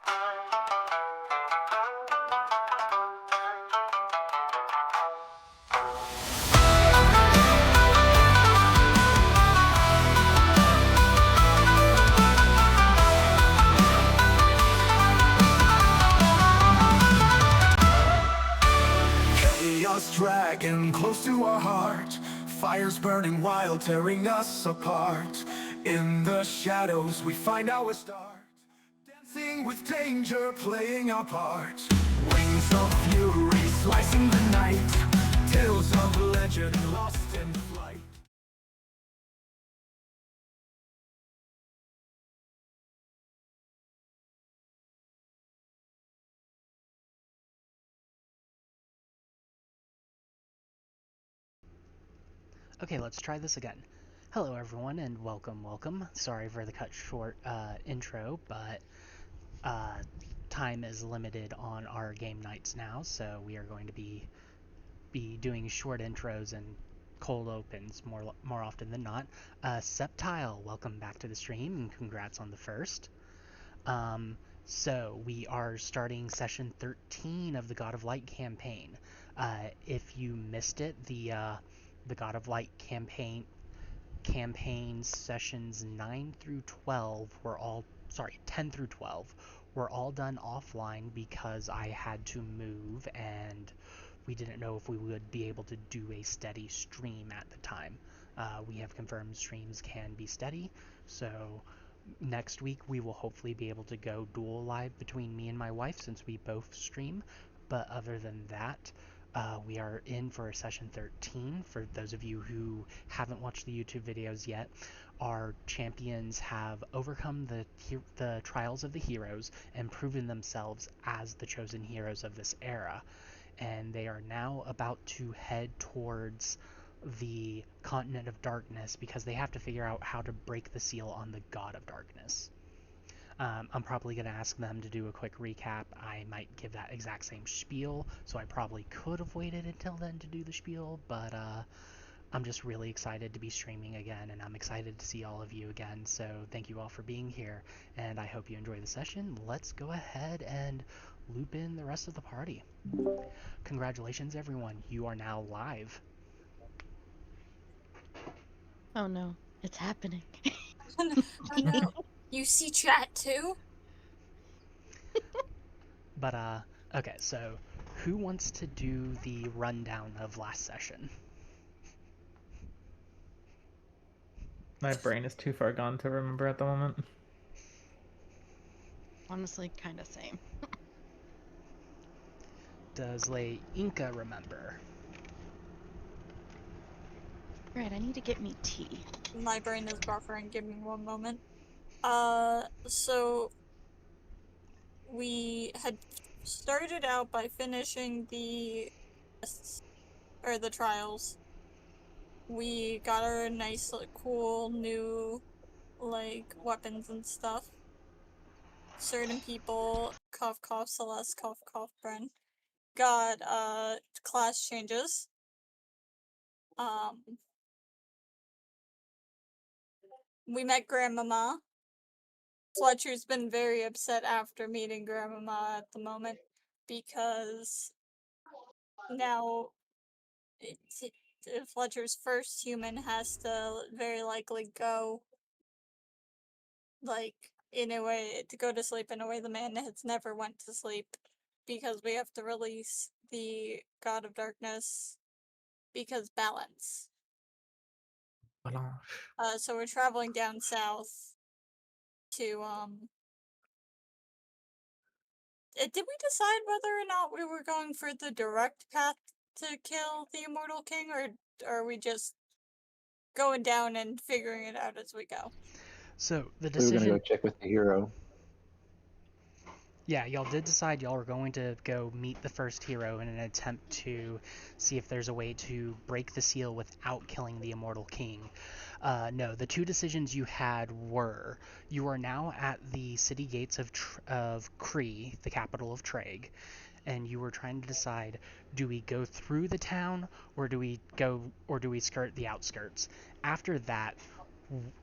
Chaos dragon close to our heart, fires burning wild, tearing us apart. In the shadows we find our start, dancing with danger, playing our part. Wings of fury slicing the night, tales of legend lost in flight. Okay, let's try this again. Hello everyone and welcome. Sorry for the cut short intro, but time is limited on our game nights now, so we are going to be doing short intros and cold opens more often than not. Septile, welcome back to the stream and congrats on the first. So we are starting session 13 of the God of Light campaign. If you missed it, the God of Light campaign sessions 9 through 12 were all 10 through 12 were all done offline because I had to move and we didn't know if we would be able to do a steady stream at the time. We have confirmed streams can be steady, so next week we will hopefully be able to go dual live between me and my wife since we both stream. But other than that, we are in for session 13. For those of you who haven't watched the YouTube videos yet, our champions have overcome the trials of the heroes and proven themselves as the chosen heroes of this era. And they are now about to head towards the continent of darkness because they have to figure out how to break the seal on the god of darkness. I'm probably going to ask them to do a quick recap. I might give that exact same spiel, so I probably could have waited until then to do the spiel, but I'm just really excited to be streaming again, and I'm excited to see all of you again, so thank you all for being here, and I hope you enjoy the session. Let's go ahead and loop in the rest of the party. Congratulations, everyone. You are now live. Oh no, it's happening. Oh no. You see chat too? But, okay, so who wants to do the rundown of last session? My brain is too far gone to remember at the moment. Honestly, kind of same. Does Lay Inca remember? Right, I need to get me tea. My brain is buffering. Give me one moment. So we had started out by finishing the tests, or the trials. We got our nice, cool new, weapons and stuff. Certain people, cough cough, Celeste, cough cough, Bren, got class changes. We met Grandmama. Fletcher's been very upset after meeting Grandmama at the moment because now Fletcher's first human has to very likely go, in a way, to go to sleep in a way the man has never went to sleep because we have to release the God of Darkness because balance. So we're traveling down south to, did we decide whether or not we were going for the direct path to kill the Immortal King, or are we just going down and figuring it out as we go? So the We were decision. gonna go check with the hero. Yeah, y'all did decide y'all were going to go meet the first hero in an attempt to see if there's a way to break the seal without killing the Immortal King. No, the two decisions you had were you are now at the city gates of Kree, the capital of Treg, and you were trying to decide: do we go through the town or do we skirt the outskirts? After that,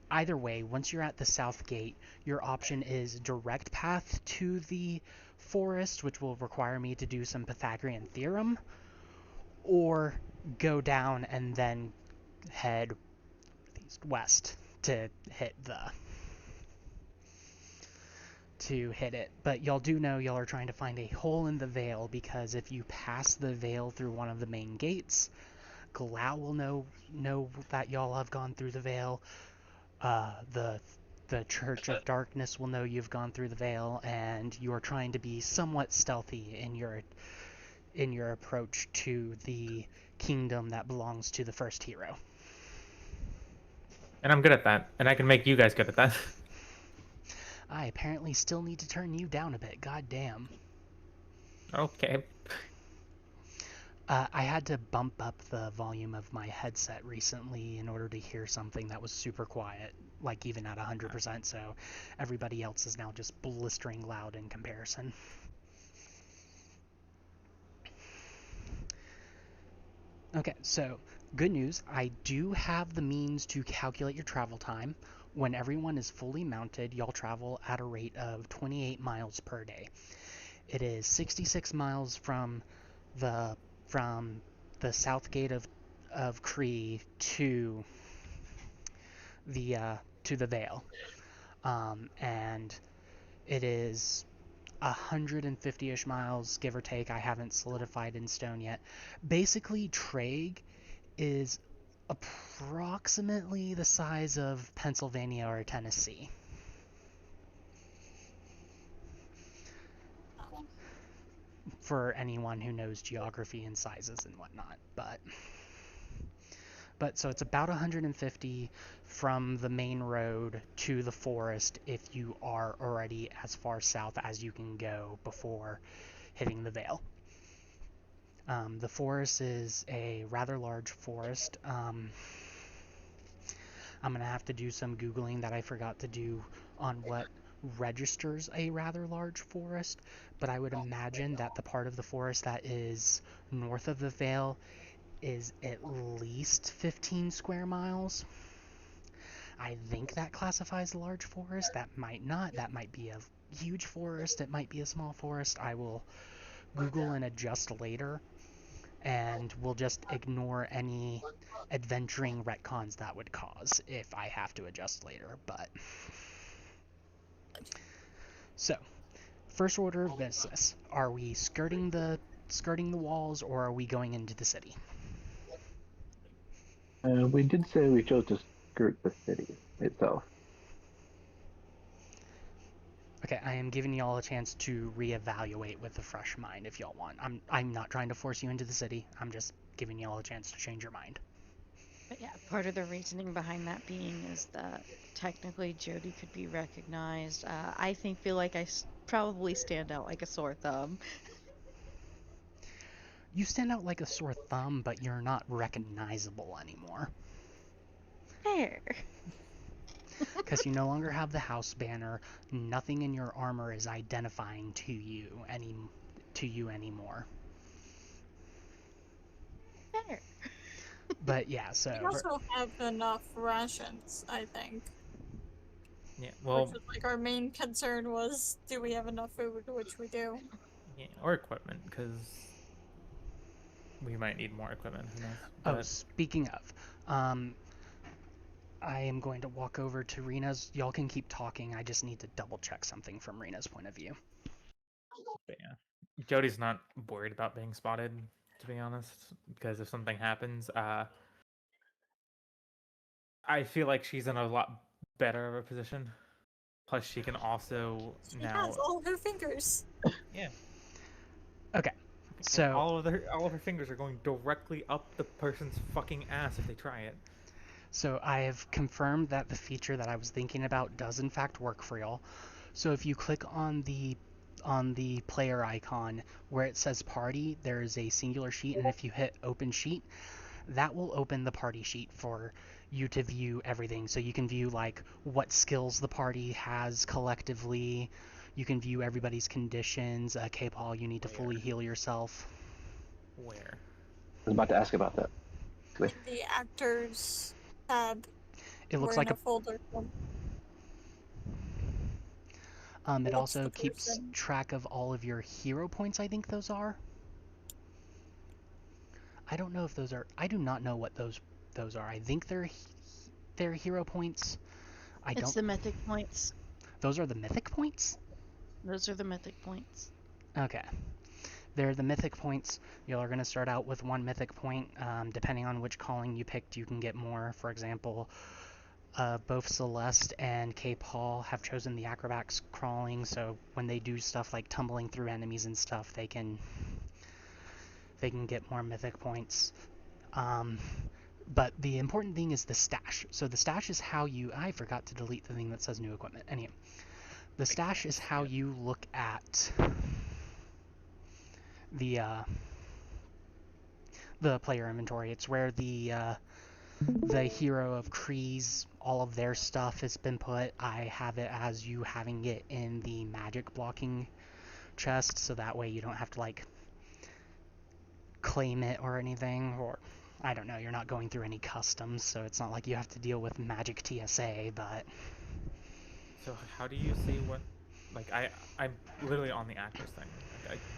Either way, once you're at the south gate, your option is direct path to the forest, which will require me to do some Pythagorean theorem, or go down and then head west to hit it. But y'all do know y'all are trying to find a hole in the veil, because if you pass the veil through one of the main gates, Glau will know that y'all have gone through the veil. The Church of Darkness will know you've gone through the veil, and you are trying to be somewhat stealthy in your approach to the kingdom that belongs to the first hero. And I'm good at that, and I can make you guys good at that. I apparently still need to turn you down a bit. God damn. Okay. I had to bump up the volume of my headset recently in order to hear something that was super quiet, like even at 100%, so everybody else is now just blistering loud in comparison. Okay, so good news, I do have the means to calculate your travel time. When everyone is fully mounted, y'all travel at a rate of 28 miles per day. It is 66 miles from the south gate of Kree to the Vale, and it is 150-ish miles, give or take. I haven't solidified in stone yet. Basically, Traeg is approximately the size of Pennsylvania or Tennessee. For anyone who knows geography and sizes and whatnot, but so it's about 150 from the main road to the forest if you are already as far south as you can go before hitting the Vale. The forest is a rather large forest. I'm going to have to do some Googling that I forgot to do on what registers a rather large forest, but I would imagine that the part of the forest that is north of the Vale is at least 15 square miles. I think that classifies a large forest. That might not. That might be a huge forest. It might be a small forest. I will Google and adjust later, and we'll just ignore any adventuring retcons that would cause if I have to adjust later. But so, first order of business: are we skirting the walls, or are we going into the city? We did say we chose to skirt the city itself. Okay, I am giving y'all a chance to reevaluate with a fresh mind if y'all want. I'm not trying to force you into the city. I'm just giving y'all a chance to change your mind. But yeah, part of the reasoning behind that being is that technically Jody could be recognized. I feel like I probably stand out like a sore thumb. You stand out like a sore thumb, but you're not recognizable anymore. Fair. Because you no longer have the house banner. Nothing in your armor is identifying to you anymore. Fair. But yeah, so We also have enough rations, I think. Yeah, well, Which was like our main concern was, do we have enough food, which we do. yeah, or equipment, because we might need more equipment. Who knows? Oh, speaking of, I am going to walk over to Rena's. Y'all can keep talking. I just need to double check something from Rena's point of view. But yeah, Jody's not worried about being spotted, to be honest, because if something happens, I feel like she's in a lot better of a position. Plus, she can also She now. has all her fingers. Yeah. Okay, so all of her fingers are going directly up the person's fucking ass if they try it. So I have confirmed that the feature that I was thinking about does in fact work for y'all. So if you click on the player icon where it says party, there is a singular sheet, and if you hit open sheet, that will open the party sheet for you to view everything. So you can view like what skills the party has collectively. You can view everybody's conditions. K-Paul, you need to fully heal yourself. Where? I was about to ask about that. The actors tab. It looks We're in like a folder from it what's also the keeps person. track of all of your hero points, I think those are. I don't know if those are. I do not know what those are. I think they're hero points. I It's don't. the mythic points. Those are the mythic points. Those are the mythic points. Okay, they're the mythic points. You are going to start out with 1 mythic point. Depending on which calling you picked, you can get more. For example, both Celeste and K. Paul have chosen the acrobats crawling, so when they do stuff like tumbling through enemies and stuff, they can get more mythic points. But the important thing is the stash. So the stash is how you. I forgot to delete the thing that says new equipment. Anyway, the stash is how you look at the player inventory. It's where the hero of Kree's, all of their stuff has been put. I have it as you having it in the magic blocking chest, so that way you don't have to like claim it or anything, or I don't know, you're not going through any customs, so it's not like you have to deal with magic TSA, but So how do you see what? Like I'm literally on the actors thing.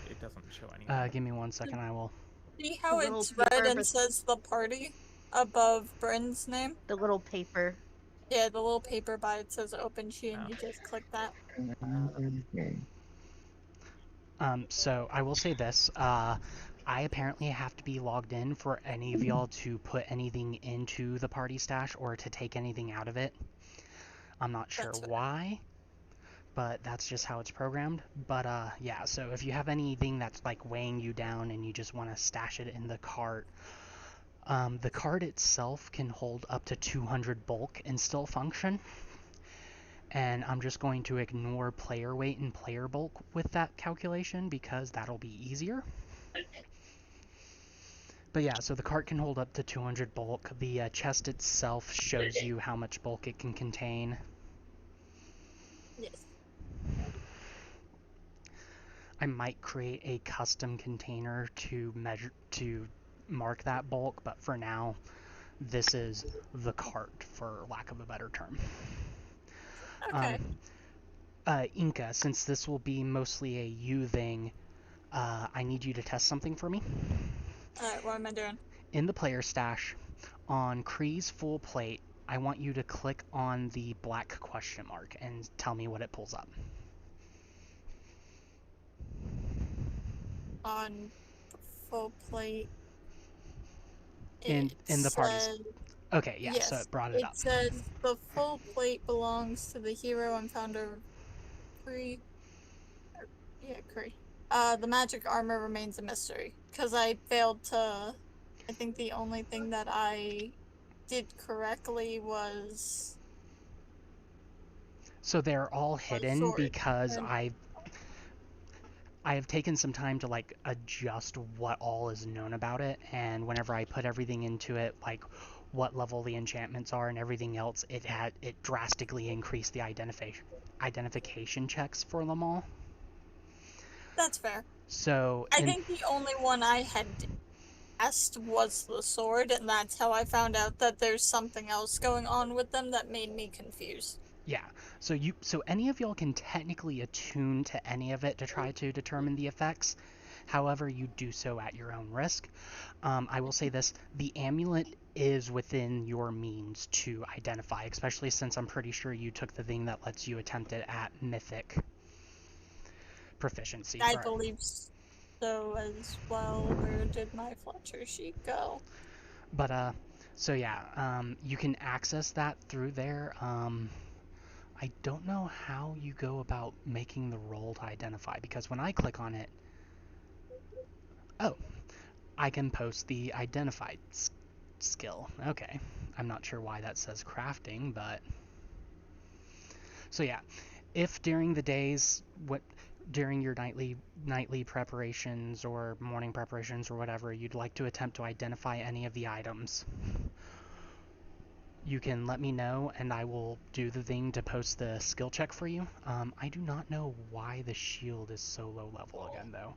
It doesn't show anything. give me 1 second, I will. See how The little it's red paper and with- says the party above Bryn's name? The little paper. Yeah, the little paper by it says open sheet, and you just click that. So I will say this, I apparently have to be logged in for any of y'all to put anything into the party stash or to take anything out of it. I'm not sure That's fair. why, but that's just how it's programmed. But yeah, so if you have anything that's like weighing you down and you just want to stash it in the cart itself can hold up to 200 bulk and still function. And I'm just going to ignore player weight and player bulk with that calculation because that'll be easier. But yeah, so the cart can hold up to 200 bulk. The chest itself shows you how much bulk it can contain. Yes. I might create a custom container to mark that bulk, but for now, this is the cart, for lack of a better term. Okay. Inca, since this will be mostly a you thing, I need you to test something for me. Alright, what am I doing? In the player stash, on Kree's full plate, I want you to click on the black question mark and tell me what it pulls up. On full plate. In the parties. says- Okay, yeah, yes, so it brought it up. It says the full plate belongs to the hero and founder of Kree. Yeah, Kree. The magic armor remains a mystery because I failed to. I think the only thing that I did correctly was So they're all hidden sword. because And- I have taken some time to like adjust what all is known about it, and whenever I put everything into it, like what level the enchantments are and everything else, it drastically increased the identification checks for them all. That's fair. So I think the only one I had asked was the sword, and that's how I found out that there's something else going on with them that made me confused. yeah, so any of y'all can technically attune to any of it to try to determine the effects. However, you do so at your own risk. I will say this, the amulet is within your means to identify, especially since I'm pretty sure you took the thing that lets you attempt it at mythic proficiency. I believe so as well. Where did my Fletcher sheet go? But, so yeah, you can access that through there. I don't know how you go about making the roll to identify, because when I click on it, oh, I can post the identified skill. Okay, I'm not sure why that says crafting, but so yeah, if during the days, during your nightly preparations or morning preparations or whatever, you'd like to attempt to identify any of the items, you can let me know and I will do the thing to post the skill check for you. I do not know why the shield is so low level again though.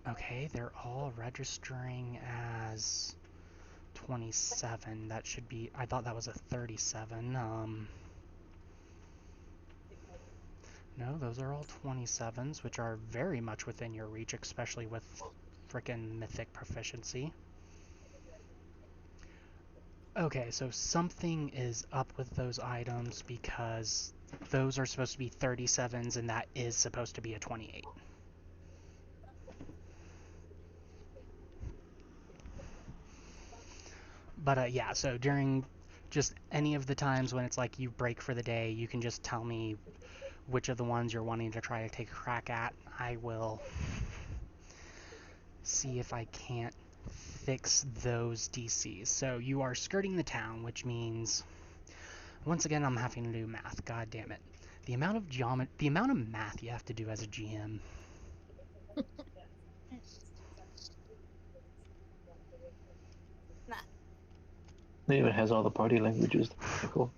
Okay, they're all registering as 27. That should be, I thought that was a 37. No, those are all 27s, which are very much within your reach, especially with frickin' mythic proficiency. Okay, so something is up with those items because those are supposed to be 37s and that is supposed to be a 28. But yeah, so during just any of the times when it's like you break for the day, you can just tell me which of the ones you're wanting to try to take a crack at. I will see if I can't fix those DCs. So you are skirting the town, which means once again I'm having to do math. God damn it. The amount of math you have to do as a GM. Nah. It even has all the party languages. Cool.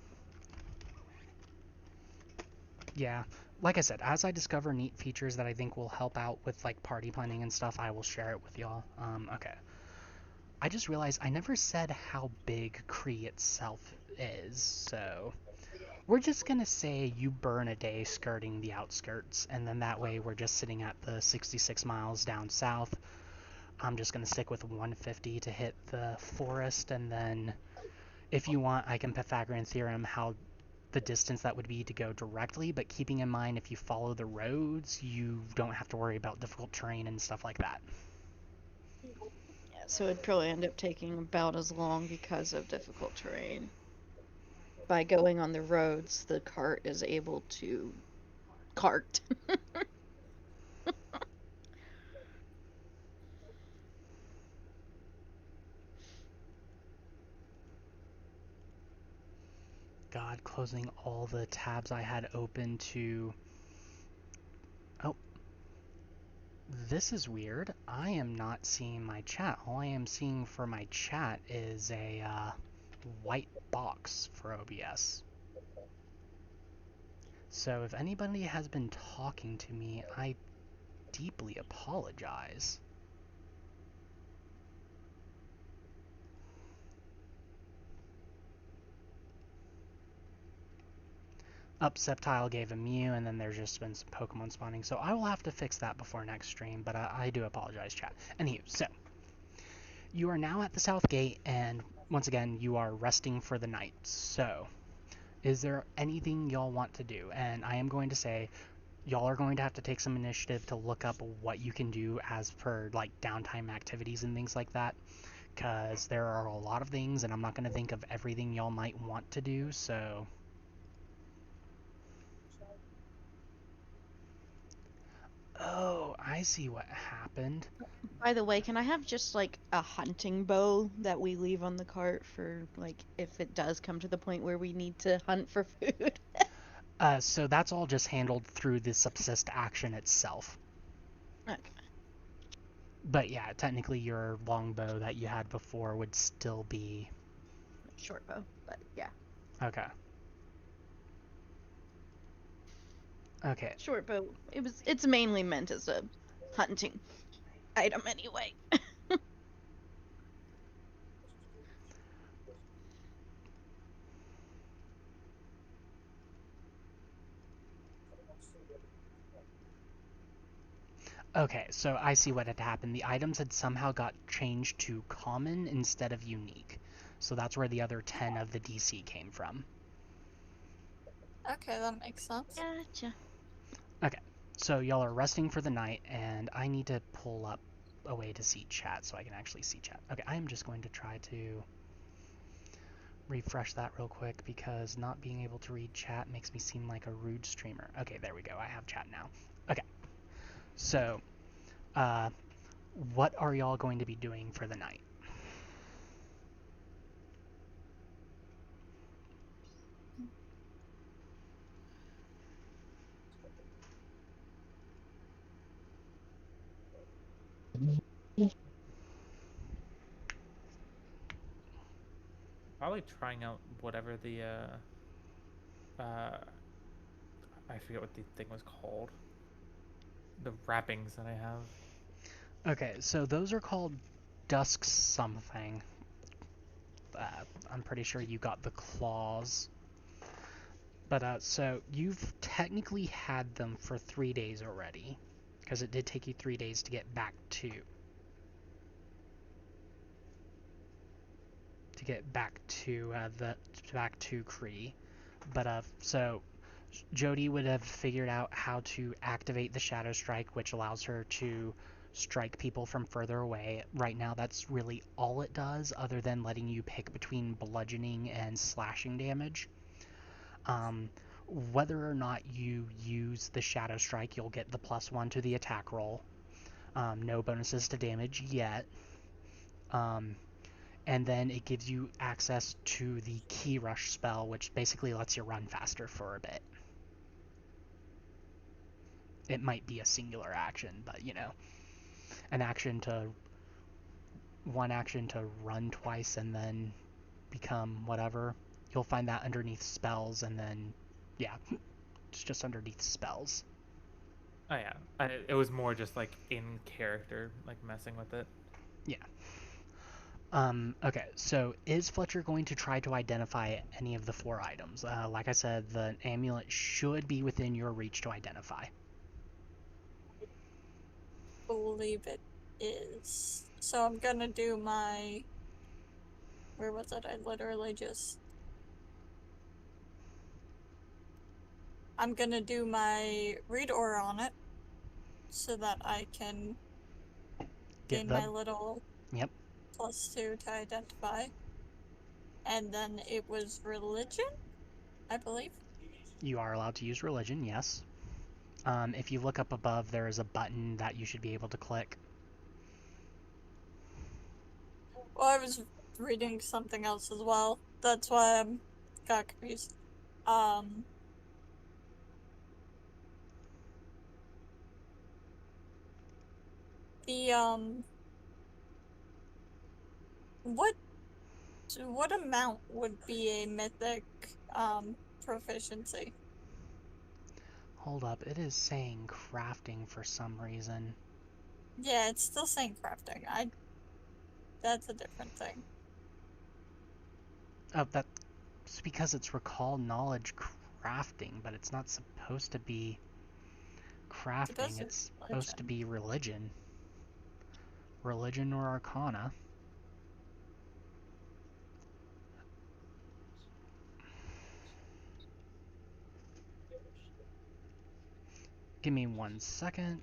Yeah, like I said, as I discover neat features that I think will help out with like party planning and stuff, I will share it with y'all. Okay. I just realized I never said how big Kree itself is, so we're just gonna say you burn a day skirting the outskirts, and then that way we're just sitting at the 66 miles down south. I'm just gonna stick with 150 to hit the forest, and then if you want, I can Pythagorean theorem how the distance that would be to go directly, but keeping in mind if you follow the roads, you don't have to worry about difficult terrain and stuff like that. Yeah, so it'd probably end up taking about as long because of difficult terrain. By going on the roads, the cart is able to cart. God, closing all the tabs I had open to... Oh. This is weird. I am not seeing my chat. All I am seeing for my chat is a white box for OBS. So if anybody has been talking to me, I deeply apologize. Sceptile gave a Mew, and then there's just been some Pokemon spawning, so I will have to fix that before next stream, but I do apologize, chat. Anywho, so, you are now at the South Gate, and once again, you are resting for the night, so, is there anything y'all want to do? And I am going to say, y'all are going to have to take some initiative to look up what you can do as per, like, downtime activities and things like that, because there are a lot of things, and I'm not going to think of everything y'all might want to do, so... Oh, I see what happened. By the way, can I have just like a hunting bow that we leave on the cart for like if it does come to the point where we need to hunt for food? So that's all just handled through the subsist action itself. Okay. But yeah, technically your longbow that you had before would still be... Short bow, but yeah. Okay. Okay. Short bow. It's mainly meant as a hunting item anyway. Okay, so I see what had happened. The items had somehow got changed to common instead of unique. So that's where the other 10 of the DC came from. Okay, that makes sense. Gotcha. Okay, so y'all are resting for the night, and I need to pull up a way to see chat so I can actually see chat. Okay, I am just going to try to refresh that real quick because not being able to read chat makes me seem like a rude streamer. Okay, there we go. I have chat now. Okay, so what are y'all going to be doing for the night? Probably trying out whatever the I forget what the thing was called. The wrappings that I have. Okay, so those are called dusk something. I'm pretty sure you got the claws. But so you've technically had them for 3 days already, because it did take you 3 days to get back to the back to Kree. But so Jodie would have figured out how to activate the Shadow Strike, which allows her to strike people from further away. Right now, that's really all it does, other than letting you pick between bludgeoning and slashing damage. Whether or not you use the Shadow Strike, you'll get the +1 to the attack roll. No bonuses to damage yet. And then it gives you access to the Key Rush spell, which basically lets you run faster for a bit. It might be a singular action, but one action to run twice and then become whatever. You'll find that underneath spells, and then yeah, it's just underneath spells. Oh yeah, it was more just like in character, like messing with it. Yeah. Okay, so is Fletcher going to try to identify any of the 4 items? Like I said, the amulet should be within your reach to identify. Believe it is. So I'm gonna do my. Where was it? I literally just. I'm gonna do my read aura on it so that I can gain my little Yep. +2 to identify. And then it was religion, I believe. You are allowed to use religion, yes. If you look up above, there is a button that you should be able to click. Well, I was reading something else as well. That's why I got confused. The what amount would be a mythic proficiency? Hold up, it is saying crafting for some reason. Yeah, it's still saying crafting. That's a different thing. Oh, that's because it's recall knowledge crafting, but it's not supposed to be crafting. It's supposed to be religion. Religion or arcana. Give me 1 second.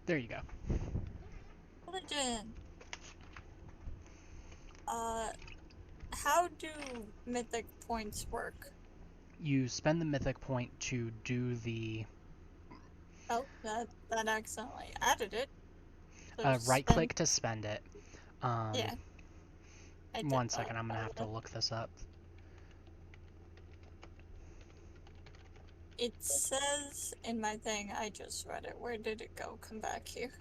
There you go. Religion. How do mythic points work? You spend the mythic point to do the... Oh, that accidentally added it. So right-click to spend it. Yeah. 1 second, I'm gonna have to look this up. It says in my thing, I just read it. Where did it go? Come back here.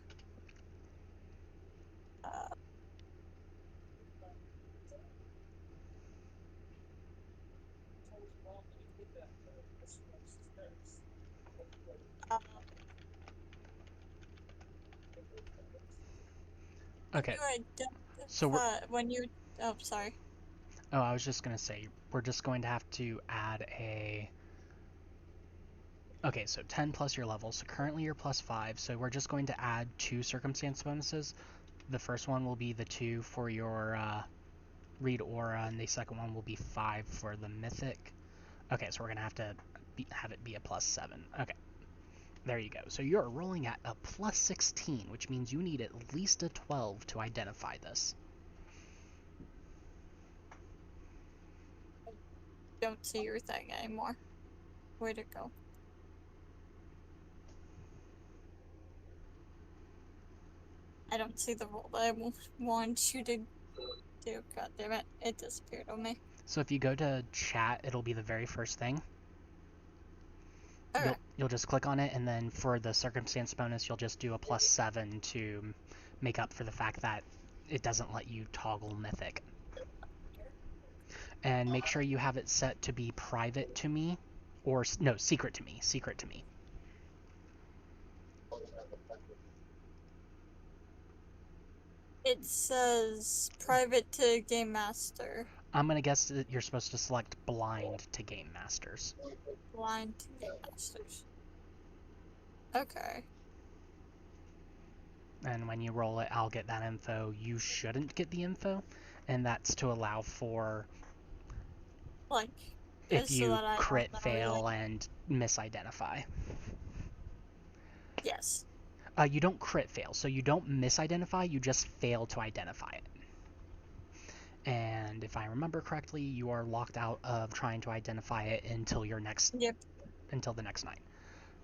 Okay. So when you... Oh, sorry. Oh, I was just gonna say, we're just going to have to add a... Okay, so 10 plus your level. So currently you're +5, so we're just going to add 2 circumstance bonuses. The first one will be the 2 for your read aura, and the second one will be 5 for the mythic. Okay, so we're gonna have to have it be a +7. Okay. There you go. So you're rolling at a plus 16, which means you need at least a 12 to identify this. Don't see your thing anymore. Way to go. I don't see the roll that I want you to do. God damn it. It disappeared on me. So if you go to chat, it'll be the very first thing. Okay. You'll just click on it, and then for the circumstance bonus, you'll just do a plus 7 to make up for the fact that it doesn't let you toggle mythic. And make sure you have it set to be private to me, or no, secret to me. Secret to me. It says private to Game Master. I'm gonna guess that you're supposed to select blind to Game Masters. Blind to Game Masters. Okay. And when you roll it, I'll get that info. You shouldn't get the info, and that's to allow for Like, if so you that I don't crit know, fail like- and misidentify. Yes. You don't crit fail, so you don't misidentify, you just fail to identify it. And if I remember correctly, you are locked out of trying to identify it until your next Yep. until the next night.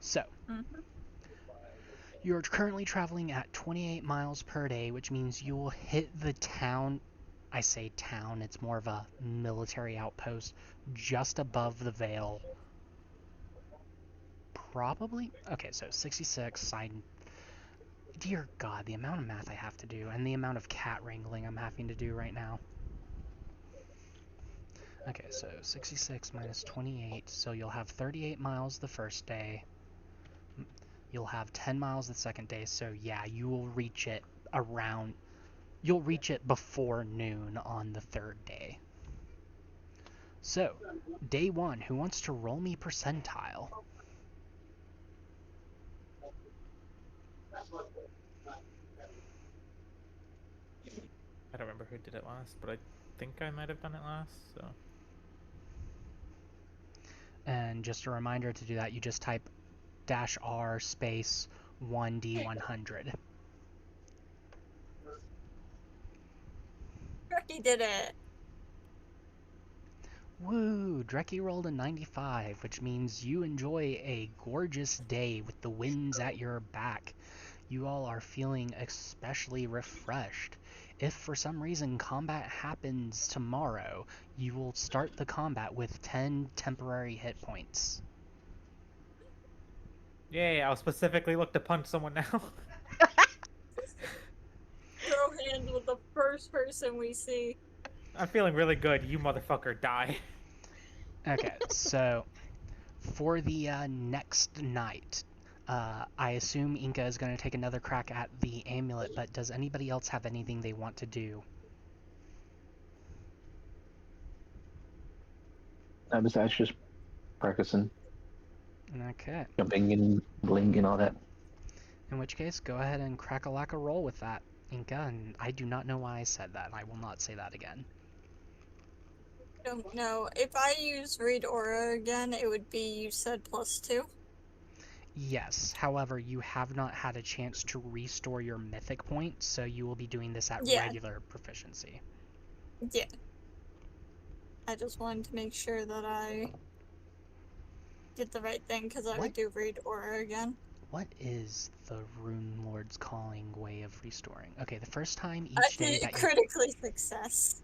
So, Mm-hmm. you're currently traveling at 28 miles per day, which means you will hit the town. I say town, it's more of a military outpost just above the Vale. Probably? Okay, so 66 side. Dear God, the amount of math I have to do and the amount of cat wrangling I'm having to do right now. Okay, so 66 minus 28, so you'll have 38 miles the first day. You'll have 10 miles the second day, so yeah, you will reach it around... You'll reach it before noon on the third day. So, day 1, who wants to roll me percentile? I don't remember who did it last, but I think I might have done it last, so... And just a reminder to do that, you just type -r space 1d100. He did it. Woo! Dreki rolled a 95, which means you enjoy a gorgeous day with the winds at your back. You all are feeling especially refreshed. If for some reason combat happens tomorrow, you will start the combat with 10 temporary hit points. Yay, I'll specifically look to punch someone now. Throw hands with the first person we see. I'm feeling really good. You motherfucker, die. Okay, so for the next night, I assume Inca is going to take another crack at the amulet, but does anybody else have anything they want to do? Besides just practicing, Okay, jumping and bling and all that. in which case, go ahead and crack-a-lack-a roll with that, Inca, and I do not know why I said that. I will not say that again. Don't know. If I use Read Aura again, it would be, you said +2? Yes, however, you have not had a chance to restore your mythic point, so you will be doing this at Yeah. regular proficiency. Yeah. I just wanted to make sure that I did the right thing, because I What? would do Read Aura again. What is the Rune Lord's Calling way of restoring? Okay, the first time I each day did that you... critically success.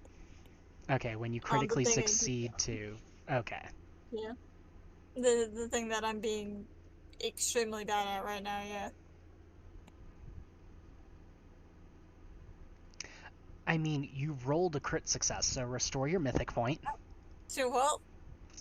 Okay, when you the critically thing I did. succeed too. Okay. Yeah. The thing that I'm being extremely bad at right now, yeah. I mean, you rolled a crit success, so restore your mythic point. So, well,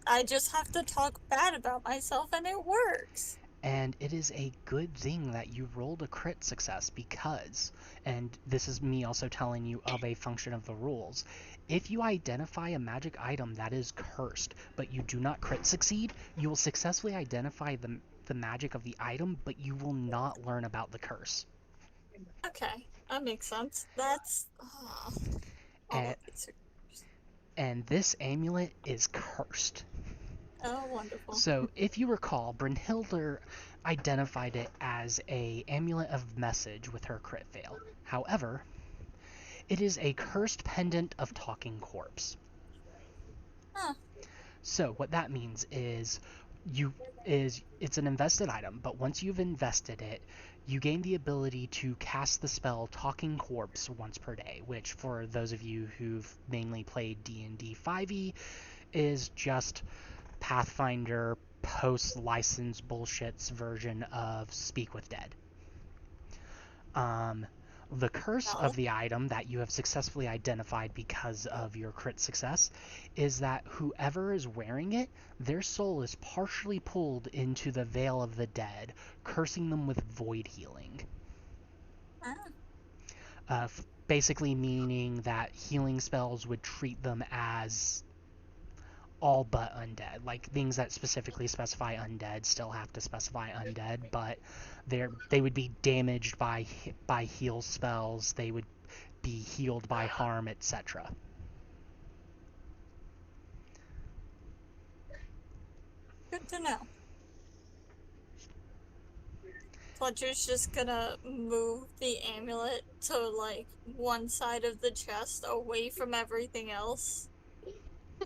I just have to talk bad about myself and it works. And it is a good thing that you rolled a crit success because, and this is me also telling you of a function of the rules, if you identify a magic item that is cursed, but you do not crit succeed, you will successfully identify the magic of the item, but you will not learn about the curse. Okay, that makes sense. That's... all And, of these are- and this amulet is cursed. Oh, wonderful. So, if you recall, Brynhildr identified it as a amulet of message with her crit fail. However, it is a cursed pendant of talking corpse. Huh. So, what that means is it's an invested item, but once you've invested it, you gain the ability to cast the spell Talking Corpse once per day, which for those of you who've mainly played D&D 5e is just Pathfinder post-license bullshits version of Speak with Dead. The curse Valid. of the item that you have successfully identified because of your crit success is that whoever is wearing it, their soul is partially pulled into the Veil of the Dead, cursing them with void healing. Basically meaning that healing spells would treat them as all but undead. Like things that specifically specify undead still have to specify undead, but they would be damaged by heal spells. They would be healed by harm, etc. Good to know. Fletcher's just gonna move the amulet to like one side of the chest away from everything else.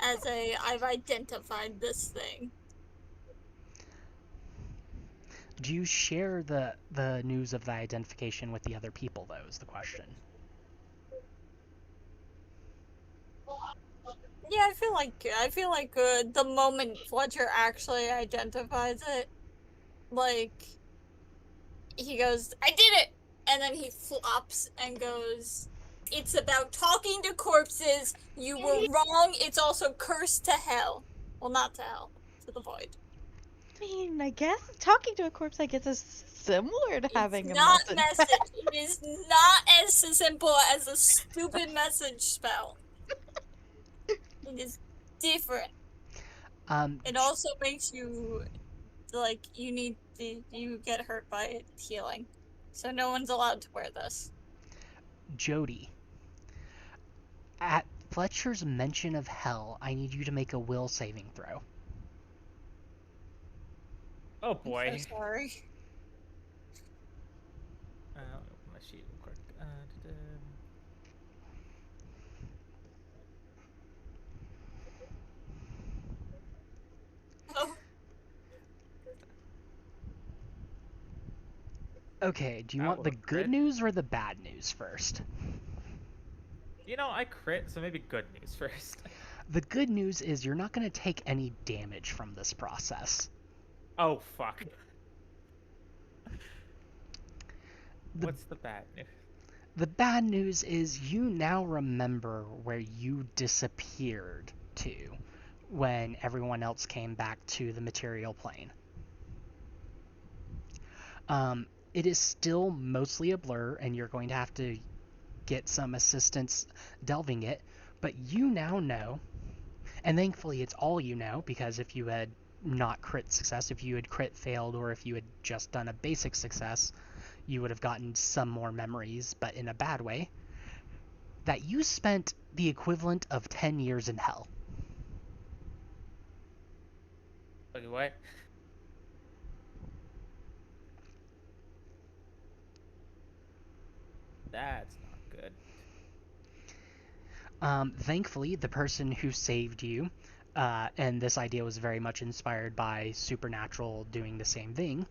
As I've identified this thing. Do you share the news of the identification with the other people, though, is the question. Yeah, I feel like the moment Fletcher actually identifies it, like he goes, "I did it," and then he flops and goes, "It's about talking to corpses. You were wrong. It's also cursed to hell. Well, not to hell, to the void." I mean, I guess talking to a corpse, I guess, is similar to having a Not message. message. It is not as simple as a stupid message spell. It is different. It also makes you like you get hurt by it healing. So no one's allowed to wear this. Jody, at Fletcher's mention of hell, I need you to make a will saving throw. Oh boy. I'm so sorry. Let me open my sheet real quick. Oh, Okay, do you That want was the a good crit. news or the bad news first? You know, I crit, so maybe good news first. The good news is you're not going to take any damage from this process. Oh, fuck. What's the bad news? The bad news is you now remember where you disappeared to when everyone else came back to the material plane. It is still mostly a blur, and you're going to have to get some assistance delving it, but you now know, and thankfully it's all you know, because if you had not crit success, if you had crit failed, or if you had just done a basic success, you would have gotten some more memories, but in a bad way, that you spent the equivalent of 10 years in hell. Wait, what? That's not good. Thankfully, the person who saved you, and this idea was very much inspired by Supernatural doing the same thing,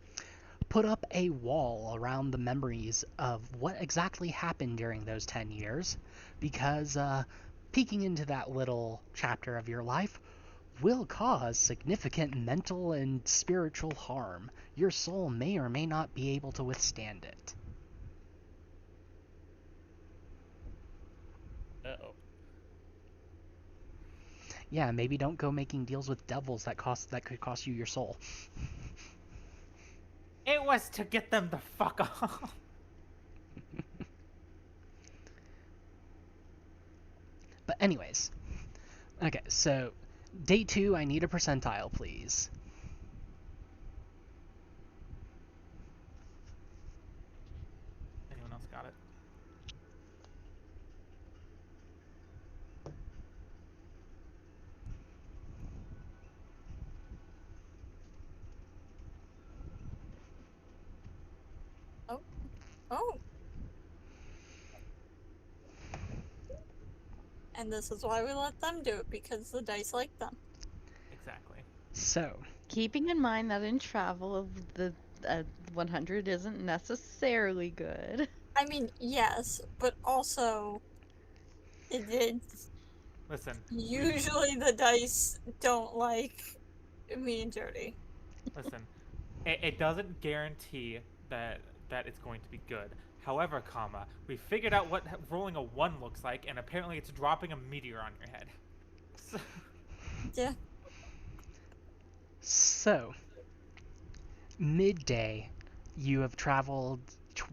put up a wall around the memories of what exactly happened during those 10 years, because peeking into that little chapter of your life will cause significant mental and spiritual harm. Your soul may or may not be able to withstand it. Uh-oh. Yeah, maybe don't go making deals with devils that could cost you your soul. It was to get them the fuck off. But anyways, okay, so day 2, I need a percentile, please. Anyone else got it? Oh. And this is why we let them do it, because the dice like them. Exactly. So, Keeping in mind that in travel, the 100 isn't necessarily good. I mean, yes, but also, it's Listen, usually the dice don't like me and Jody. listen. It doesn't guarantee that it's going to be good. However, comma, we figured out what rolling a 1 looks like, and apparently it's dropping a meteor on your head. So, Yeah. so midday, you have traveled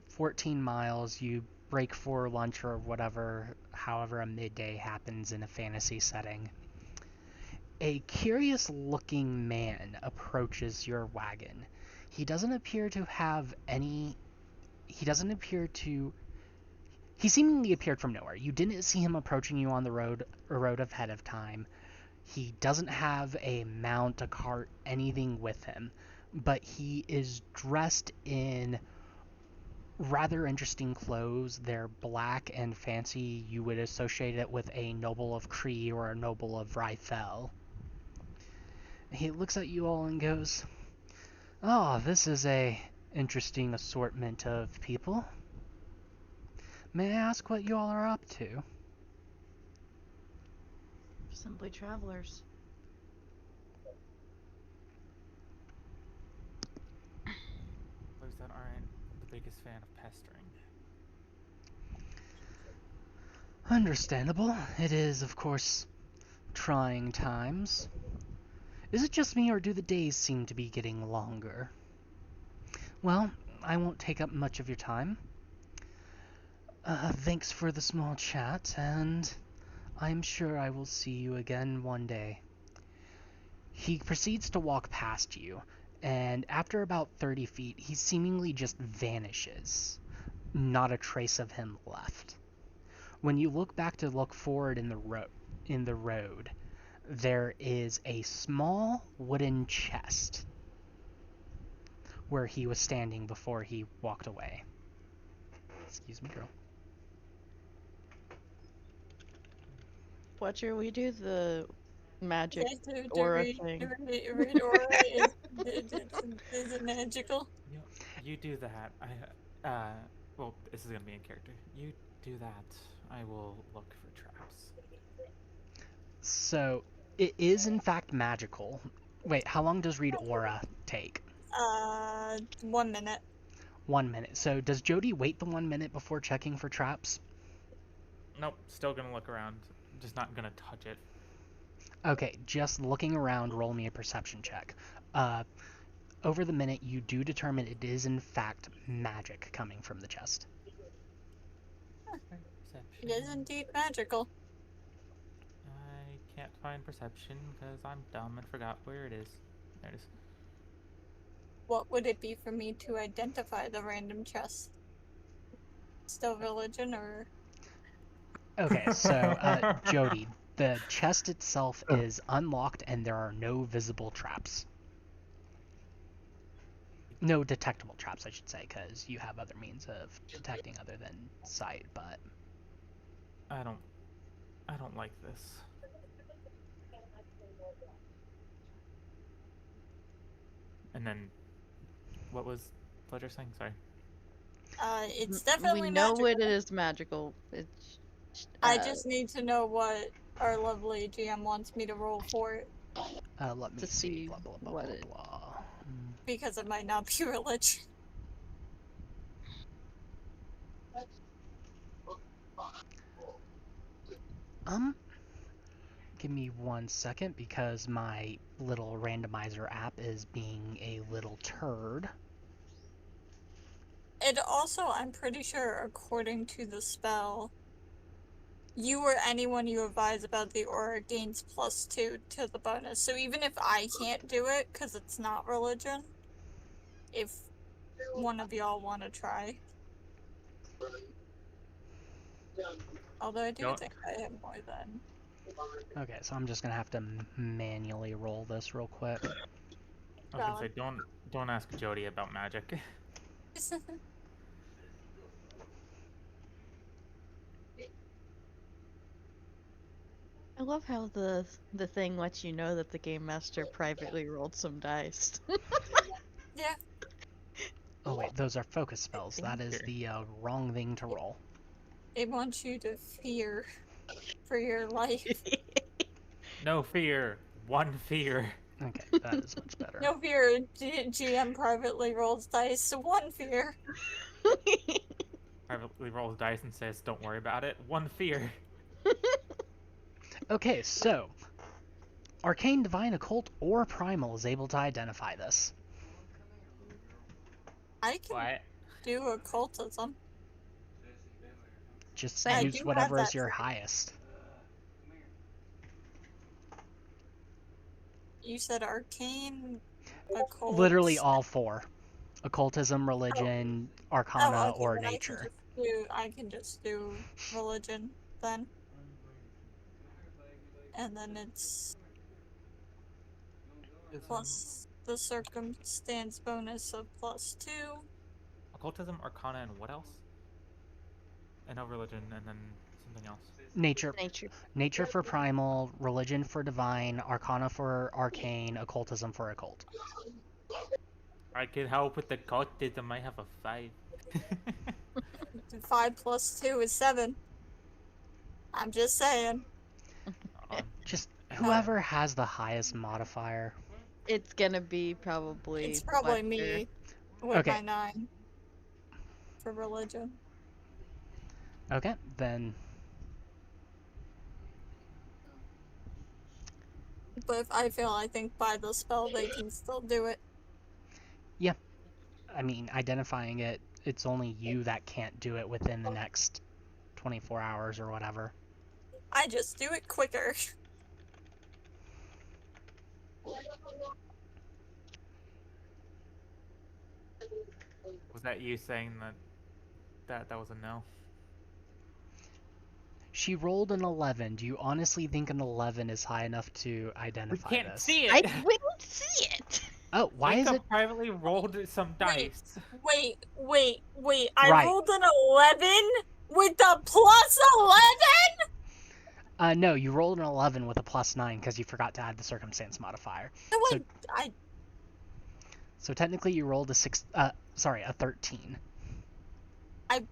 14 miles, you break for lunch or whatever, however a midday happens in a fantasy setting. A curious looking man approaches your wagon. He doesn't appear to have any. He doesn't appear to. He seemingly appeared from nowhere. You didn't see him approaching you on the road ahead of time. He doesn't have a mount, a cart, anything with him, but he is dressed in rather interesting clothes. They're black and fancy. You would associate it with a noble of Kree or a noble of Ryfel. He looks at you all and goes, "Oh, this is a interesting assortment of people. May I ask what you all are up to?" Simply travelers. those that aren't the biggest fan of pestering. Understandable. It is, of course, trying times. Is it just me, or do the days seem to be getting longer? Well, I won't take up much of your time. Thanks for the small chat, and I'm sure I will see you again one day. He proceeds to walk past you, and after about 30 feet, he seemingly just vanishes. Not a trace of him left. When you look back to look forward in the road, there is a small wooden chest where he was standing before he walked away. Excuse me, girl. Fletcher, we do the magic Yeah, aura thing. read aura is it magical? You do that. Well, this is gonna be in character. You do that. I will look for traps. So, it is in fact magical. Wait, how long does read aura take? 1 minute. 1 minute. So, does Jody wait the 1 minute before checking for traps? Nope, still gonna look around. Just not gonna touch it. Okay, just looking around, roll me a perception check. Over the minute, you do determine it is in fact magic coming from the chest. Perception. It is indeed magical. I can't find perception because I'm dumb and forgot where it is. There it is. What would it be for me to identify the random chest? Still religion or? Okay, so, Jody, the chest itself is unlocked and there are no visible traps. No detectable traps, I should say, because you have other means of detecting other than sight, but... I don't like this. And then, what was Fletcher saying? Sorry. It's definitely We know magical. it is magical. It's. I just need to know what our lovely GM wants me to roll for it, let me To see. see Blah, blah, blah, what blah, it- blah. because it might not be religion. Give me 1 second because my little randomizer app is being a little turd. And also, I'm pretty sure, according to the spell, you or anyone you advise about the aura gains +2 to the bonus. So even if I can't do it, because it's not religion, if one of y'all want to try. Although I do Don't- think I have more than. Okay, so I'm just gonna have to manually roll this real quick. I was gonna say don't ask Jody about magic. I love how the thing lets you know that the game master privately rolled some dice. Yeah. Oh wait, those are focus spells. That is Sure. the wrong thing to roll. It wants you to fear for your life. No fear. One fear. Okay, that is much better. No fear. GM privately rolls dice. One fear. Privately rolls dice and says, "Don't worry about it." One fear. Okay, so Arcane, Divine, Occult, or Primal is able to identify this. I can What? do occultism. Just Same. I use do have whatever is that your trait. highest. You said arcane, occult. Literally all four. Occultism, religion, arcana, Okay, or then nature. I can just do religion then. And then it's plus the circumstance bonus of +2. Occultism, Arcana, and what else? I know religion, and then something else. Nature. Nature. Nature for primal, religion for divine, arcana for arcane, occultism for occult. I could help with the cultism. I have a 5. 5 + 2 is 7. I'm just saying. Just whoever has the highest modifier. It's gonna be probably. It's probably Fletcher. me with Okay. my 9 for religion. Okay, then But if I think by the spell they can still do it. yeah. I mean, identifying it, it's only you that can't do it within the next 24 hours or whatever. I just do it quicker. Was that you saying that was a no? She rolled an 11. Do you honestly think an 11 is high enough to We identify can't this? see I it. we don't see it. Oh, why is Jacob it? privately rolled some dice. Wait. I Right. rolled an 11 with the +11? No, you rolled an 11 with a +9 because you forgot to add the circumstance modifier. No, So- I So technically you rolled a 13.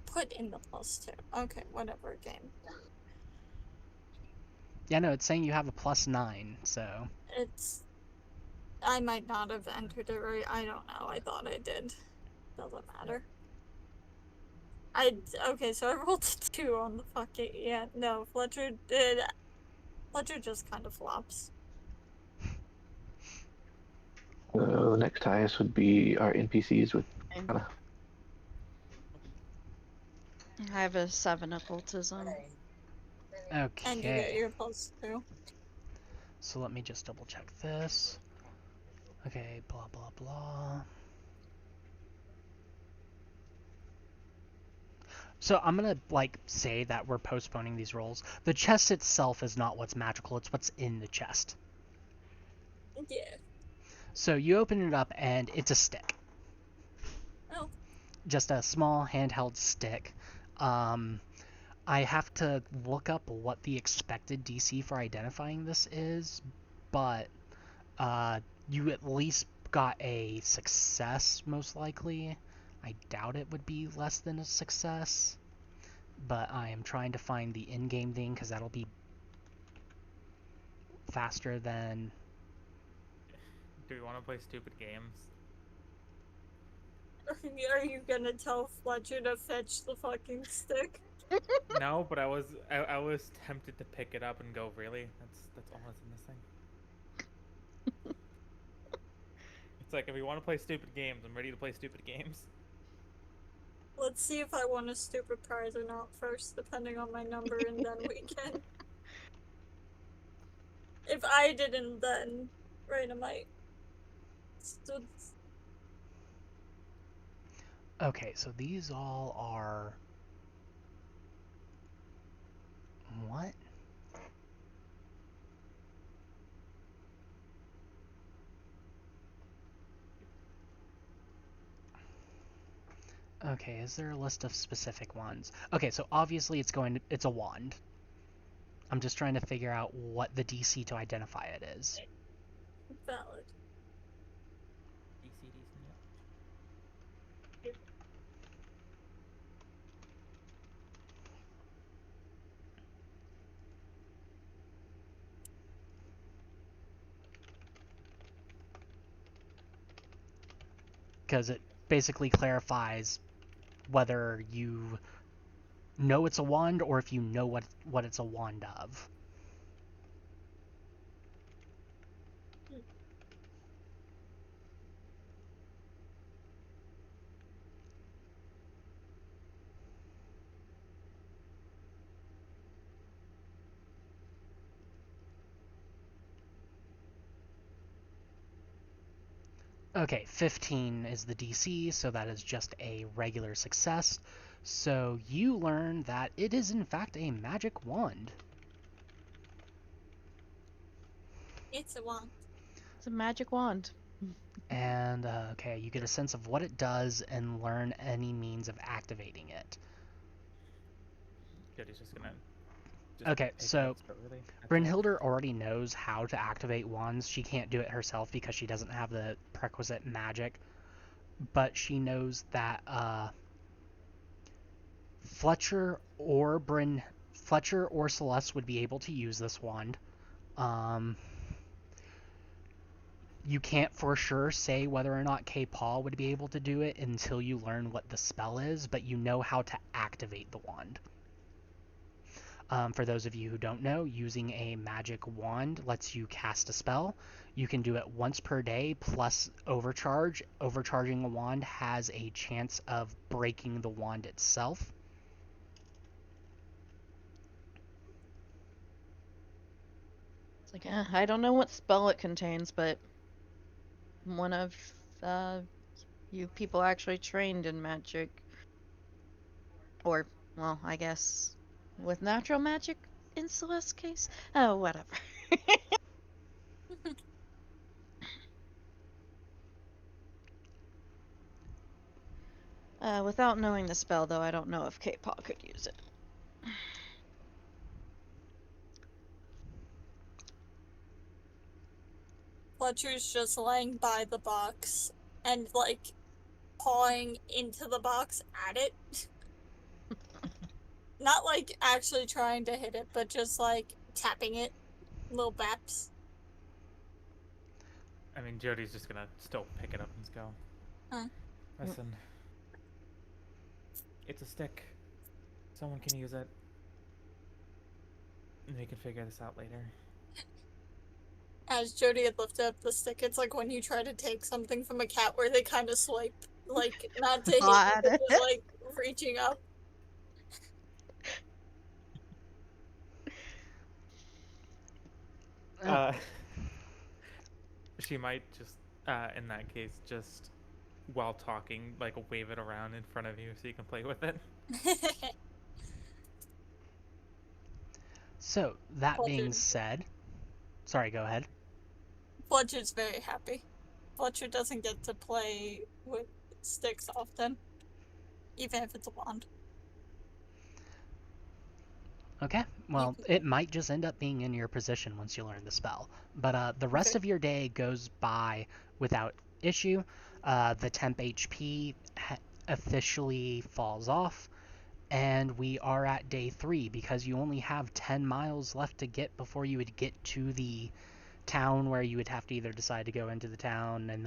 put in the +2. Okay, whatever, game. Yeah, no, it's saying you have a +9, so. I might not have entered it right. I don't know. I thought I did. Doesn't matter. Okay, so I rolled a 2 on the fucking, yeah, no, Fletcher just kind of flops. The next highest would be our NPCs with I have a 7 occultism. And you get Okay. your +2. So let me just double check this. Okay, blah blah blah. So I'm gonna say that we're postponing these rolls. The chest itself is not what's magical, it's what's in the chest. Yeah. So you open it up and it's a stick. Oh. Just a small handheld stick. I have to look up what the expected DC for identifying this is, but you at least got a success, most likely. I doubt it would be less than a success, but I am trying to find the in-game thing because that'll be faster than... Do we want to play stupid games? Are you gonna tell Fletcher to fetch the fucking stick? No, but I was tempted to pick it up and go, really? That's all that's in this thing. It's like, if we want to play stupid games, I'm ready to play stupid games. Let's see if I want a stupid prize or not first, depending on my number, and then we can. If I didn't, then Raina might. Okay, so these all are... What? Okay, is there a list of specific ones? Okay, so obviously it's a wand. I'm just trying to figure out what the DC to identify it is. Valid. DC, yeah. Because it basically clarifies whether you know it's a wand or if you know what it's a wand of. Okay, 15 is the DC, so that is just a regular success. So you learn that it is in fact a magic wand. It's a wand. It's a magic wand. And, okay, you get a sense of what it does and learn any means of activating it. Jody's just gonna. Okay, so Really. Brynhilde already knows how to activate wands. She can't do it herself because she doesn't have the prerequisite magic. But she knows that Fletcher or Celeste would be able to use this wand. You can't for sure say whether or not K-Paul would be able to do it until you learn what the spell is, but you know how to activate the wand. For those of you who don't know, using a magic wand lets you cast a spell. You can do it once per day plus overcharge. Overcharging a wand has a chance of breaking the wand itself. It's like, I don't know what spell it contains, but one of you people actually trained in magic. Or, well, I guess with natural magic in Celeste's case? Oh, whatever. Without knowing the spell, though, I don't know if K-Paw could use it. Fletcher's just laying by the box and like pawing into the box at it. Not like actually trying to hit it, but just like tapping it. Little baps. I mean, Jody's just gonna still pick it up and go. Huh. Listen. It's a stick. Someone can use it. And we can figure this out later. As Jody had lifted up the stick, it's like when you try to take something from a cat where they kind of swipe, like, not to hit you, Got but it. just, like, reaching up. She might just, in that case, just while talking, like wave it around in front of you so you can play with it. So, that being Fletcher. said... Sorry, go ahead. Fletcher's very happy. Fletcher doesn't get to play with sticks often, even if it's a wand. Okay, well, it might just end up being in your position once you learn the spell. But the rest Okay. of your day goes by without issue. The temp HP officially falls off, and we are at day 3 because you only have 10 miles left to get before you would get to the town where you would have to either decide to go into the town and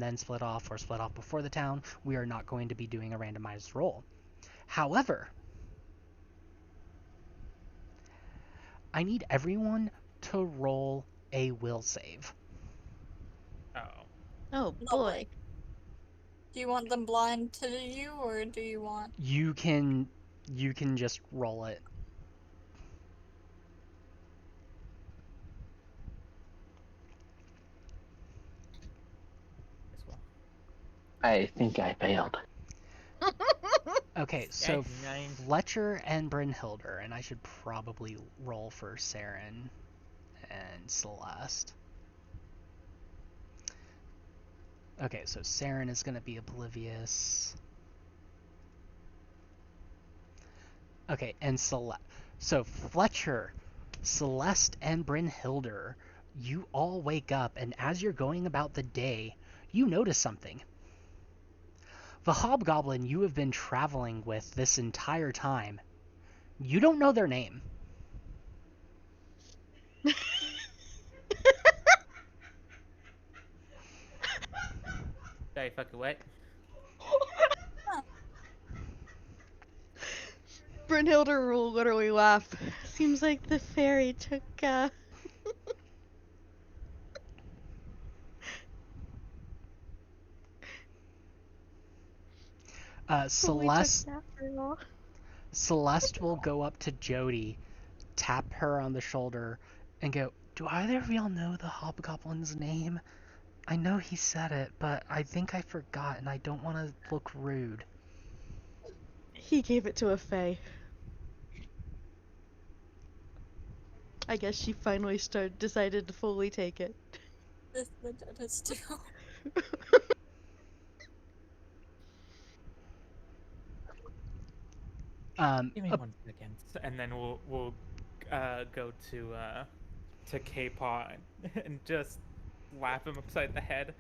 then split off or split off before the town. We are not going to be doing a randomized roll. However, I need everyone to roll a will save. Oh. Oh, No boy. way. Do you want them blind to you, or do you want... You can just roll it. As well. I think I failed. Okay, so 9. Fletcher and Brynhilde, and I should probably roll for Saren and Celeste. Okay, so Saren is going to be oblivious. Okay, and Celeste. So Fletcher, Celeste and Brynhilder, you all wake up, and as you're going about the day, you notice something. The hobgoblin you have been traveling with this entire time, you don't know their name. Sorry, fucking what? Brynhilder will literally laugh. Seems like the fairy took, totally took Celeste that girl. Celeste will go up to Jody, tap her on the shoulder, and go, "Do either of y'all know the hobgoblin's name? I know he said it, but I think I forgot, and I don't want to look rude." He gave it to a fae. I guess she finally decided to fully take it. This the dentist too. Give me A 1 second, and then we'll go to K-Paw and just slap him upside the head.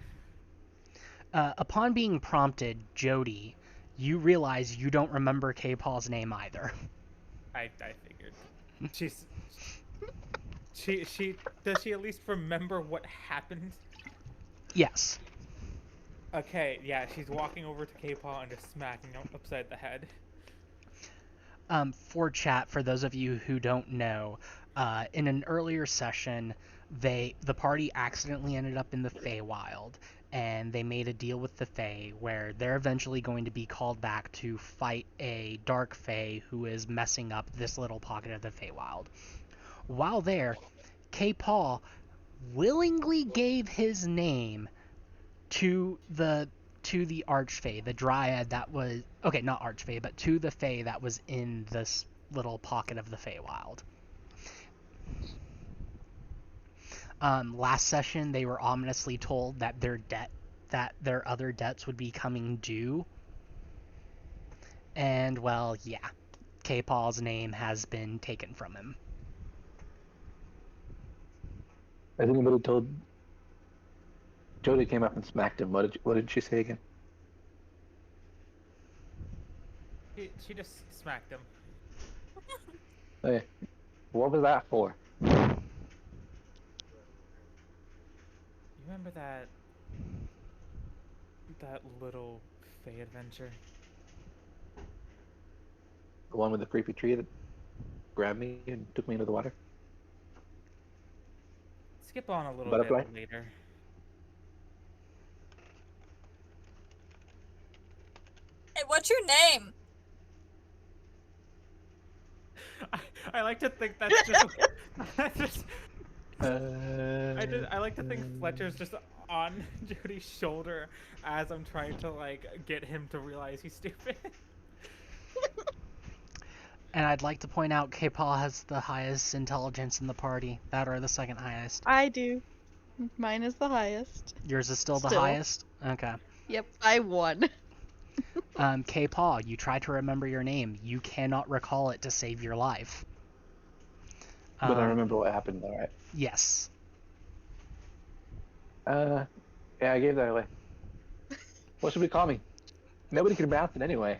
Upon being prompted, Jody, you realize you don't remember K-Paul's name either. I figured. She does she at least remember what happened? Yes. Okay, yeah, she's walking over to K-Paw and just smacking him upside the head. For chat, for those of you who don't know, in an earlier session, the party accidentally ended up in the Feywild, and they made a deal with the Fey where they're eventually going to be called back to fight a dark Fey who is messing up this little pocket of the Feywild. While there, K-Paul willingly gave his name to the archfey, the dryad that was not archfey, but to the fey that was in this little pocket of the Feywild. Last session, they were ominously told that their other debts would be coming due, and well, yeah, K-Paul's name has been taken from him. Has anybody told? Jody came up and smacked him. What did she say again? She just smacked him. Hey, what was that for? You remember that little Fey adventure? The one with the creepy tree that grabbed me and took me into the water? Skip on a little Butterfly? bit later. Hey, what's your name? I like to think that's just that's just I I like to think Fletcher's just on Jody's shoulder as I'm trying to like get him to realize he's stupid. And I'd like to point out K-Paul has the highest intelligence in the party, that or the second highest. I do. Mine is the highest. Yours is still the Still. highest? Okay. Yep, I won. K-Paul, you try to remember your name. You cannot recall it to save your life. but I remember what happened, all right. Yes. Yeah, I gave that away. What should we call me? Nobody can pronounce it anyway.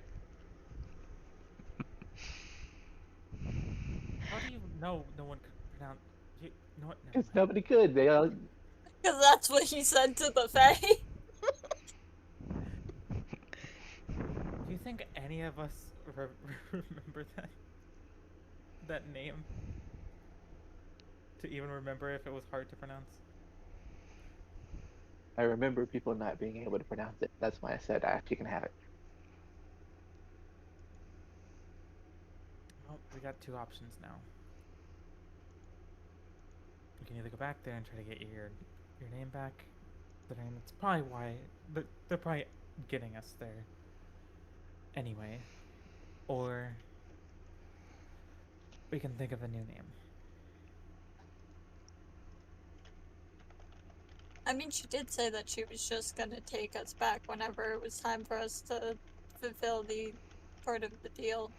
How do you know no one could pronounce you know what? Never Because mind. nobody could. They all. Because that's what he said to the Fae. Do you think any of us remember that name? To even remember if it was hard to pronounce? I remember people not being able to pronounce it. That's why I said you can have it. Well, we got two options now. You can either go back there and try to get your name back. But I mean, that's probably why they're probably getting us there. Anyway, or we can think of a new name. I mean, she did say that she was just gonna take us back whenever it was time for us to fulfill the part of the deal.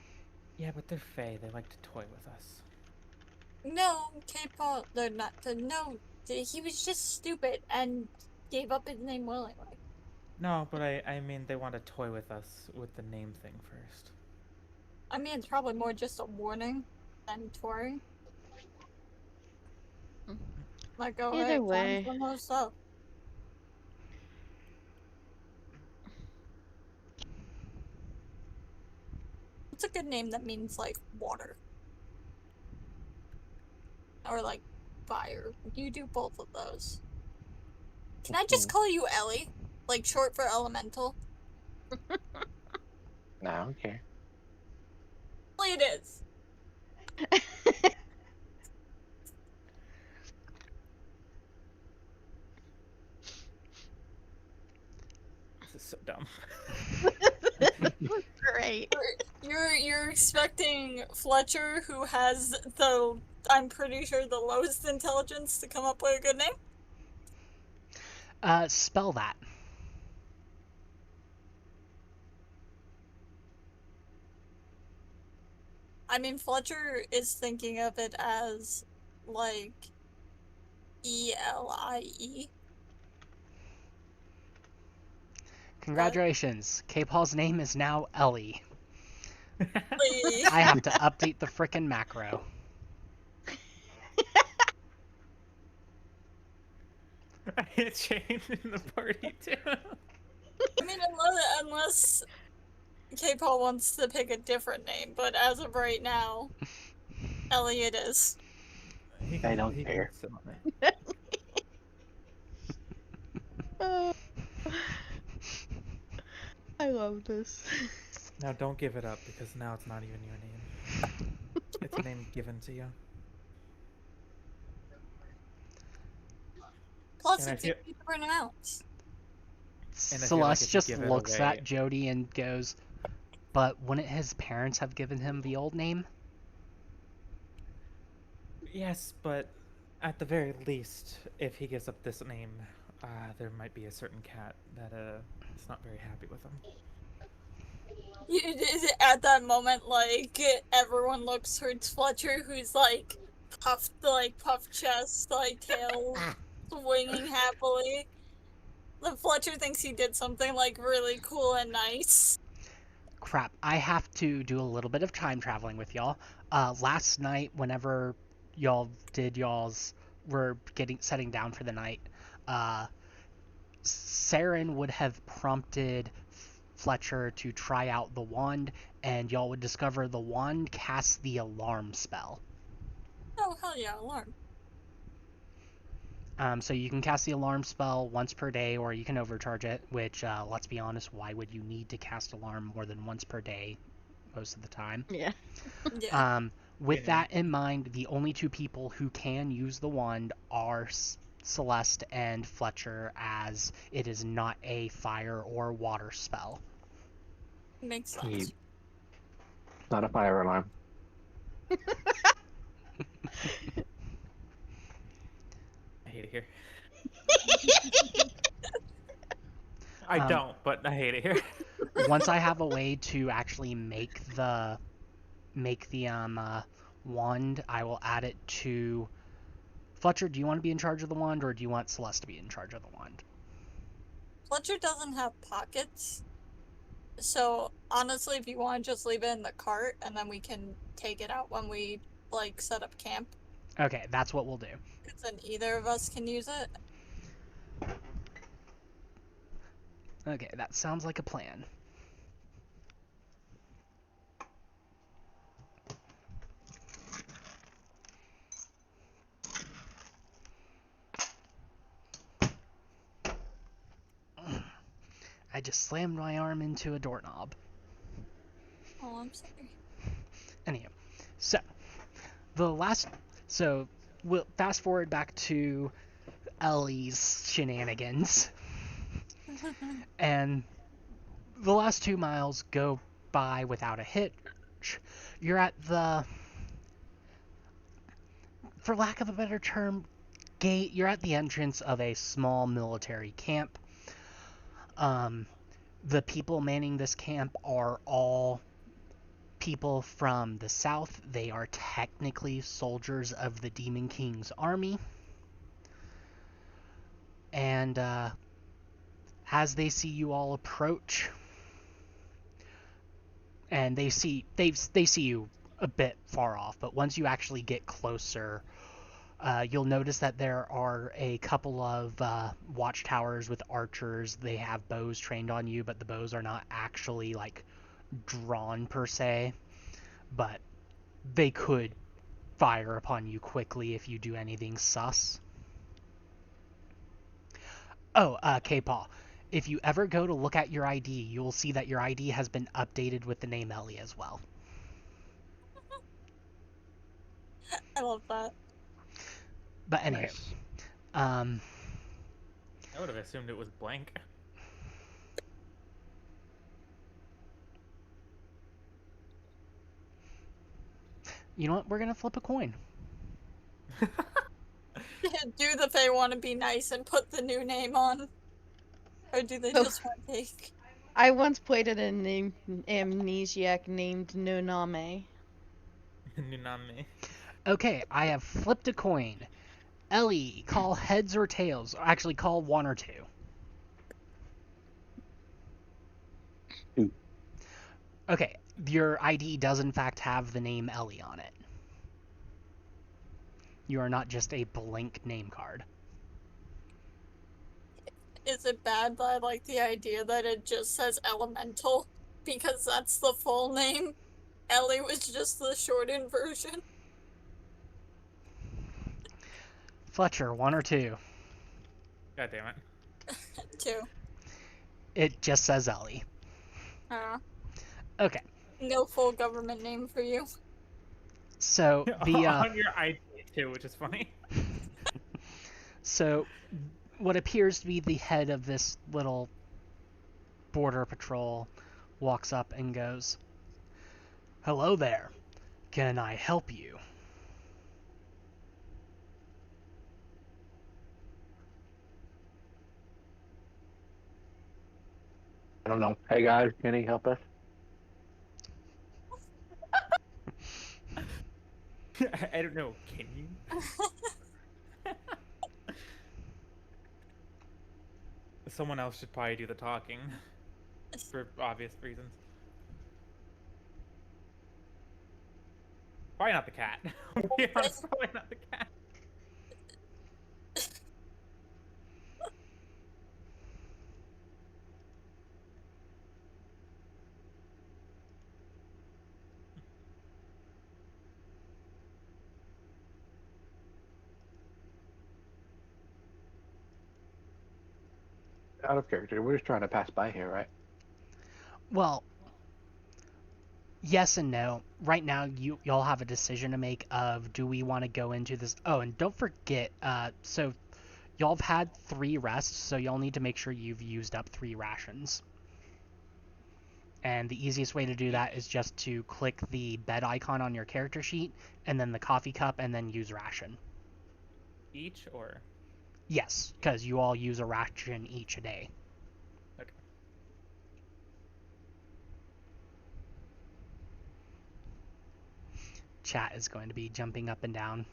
Yeah, but they're Fae. They like to toy with us. No, K-pop, they're not, no, he was just stupid and gave up his name willingly. No, but I mean they want to toy with us with the name thing first. I mean, it's probably more just a warning than touring. Like, oh, Either hey, time way. for more stuff. What's a good name that means, like, water? Or, like, fire. You do both of those. Can I just call you Ellie? Like, short for elemental? No, I don't care. Well, it is. This is so dumb. Great. You're expecting Fletcher, who has the, I'm pretty sure, the lowest intelligence, to come up with a good name? Spell that. I mean, Fletcher is thinking of it as, like, E-L-I-E. Congratulations. K-Paul's name is now Ellie. Like, I have to update the frickin' macro. I changed in the party too. I mean, unless K-Paul wants to pick a different name, but as of right now, Ellie it is. I don't care. sit on it. I love this. Now don't give it up because now it's not even your name. It's a name given to you. Plus, And I it's feel- easy to pronounce. And I feel like Celeste if you just give it looks away- at Jody and goes, but wouldn't his parents have given him the old name? Yes, but at the very least, if he gives up this name, there might be a certain cat that is not very happy with him. At that moment, like, everyone looks towards Fletcher, who's, like, puffed chest, like, tail swinging happily. The Fletcher thinks he did something, like, really cool and nice. Crap, I have to do a little bit of time traveling with y'all. Last night, whenever y'all did were setting down for the night, Saren would have prompted Fletcher to try out the wand, and y'all would discover the wand casts the alarm spell. Oh, hell yeah, alarm. So you can cast the alarm spell once per day, or you can overcharge it, which, let's be honest, why would you need to cast alarm more than once per day most of the time? Yeah. Yeah. With Yeah. that in mind, the only two people who can use the wand are Celeste and Fletcher, as it is not a fire or water spell. Makes sense. He- Not a fire alarm. I hate it here. I Um, don't, but I hate it here. Once I have a way to actually make the wand, I will add it to Fletcher. Do you want to be in charge of the wand, or do you want Celeste to be in charge of the wand? Fletcher doesn't have pockets. So, honestly, if you want to just leave it in the cart, and then we can take it out when we, like, set up camp. Okay, that's what we'll do. Because then either of us can use it. Okay, that sounds like a plan. I just slammed my arm into a doorknob. Oh, I'm sorry. Anyhow, so we'll fast forward back to Ellie's shenanigans, and the last 2 miles go by without a hitch. You're at the, for lack of a better term, gate. You're at the entrance of a small military camp. The people manning this camp are all people from the south. They are technically soldiers of the Demon King's army. And as they see you all approach, and they see you a bit far off, but once you actually get closer, you'll notice that there are a couple of watchtowers with archers. They have bows trained on you, but the bows are not actually like drawn per se, but they could fire upon you quickly if you do anything sus. Oh, K-Paw, if you ever go to look at your ID, you will see that your ID has been updated with the name Ellie as well. I love that. But anyway, Nice. I would have assumed it was blank. you know what? We're gonna flip a coin. Do the Fae want to be nice and put the new name on? Or do they Oh. just want take? I once played an amnesiac named Noname. Nuname. Okay, I have flipped a coin. Ellie, call heads or tails. Actually, call one or two. Two. Okay, your ID does in fact have the name Ellie on it. You are not just a blank name card. Is it bad that I like the idea that it just says Elemental? Because that's the full name. Ellie was just the shortened version. Fletcher, one or two. God damn it. Too. It just says Ellie. Okay, No full government name for you. so the On your ID too, which is funny. so what appears to be the head of this little border patrol walks up and goes, "Hello there. Can I help you?" I don't know. Hey guys, can he help us? I don't know. Can you? Someone else should probably do the talking. For obvious reasons. Probably not the cat. To be honest, probably not the cat. Out of character. We're just trying to pass by here, right? Well, yes and no. Right now, y'all have a decision to make of do we want to go into this. Oh, and don't forget, so y'all have had 3 rests, so y'all need to make sure you've used up 3 rations. And the easiest way to do that is just to click the bed icon on your character sheet, and then the coffee cup, and then use ration. Each or? Yes, because you all use a ration each a day. Okay. Chat is going to be jumping up and down.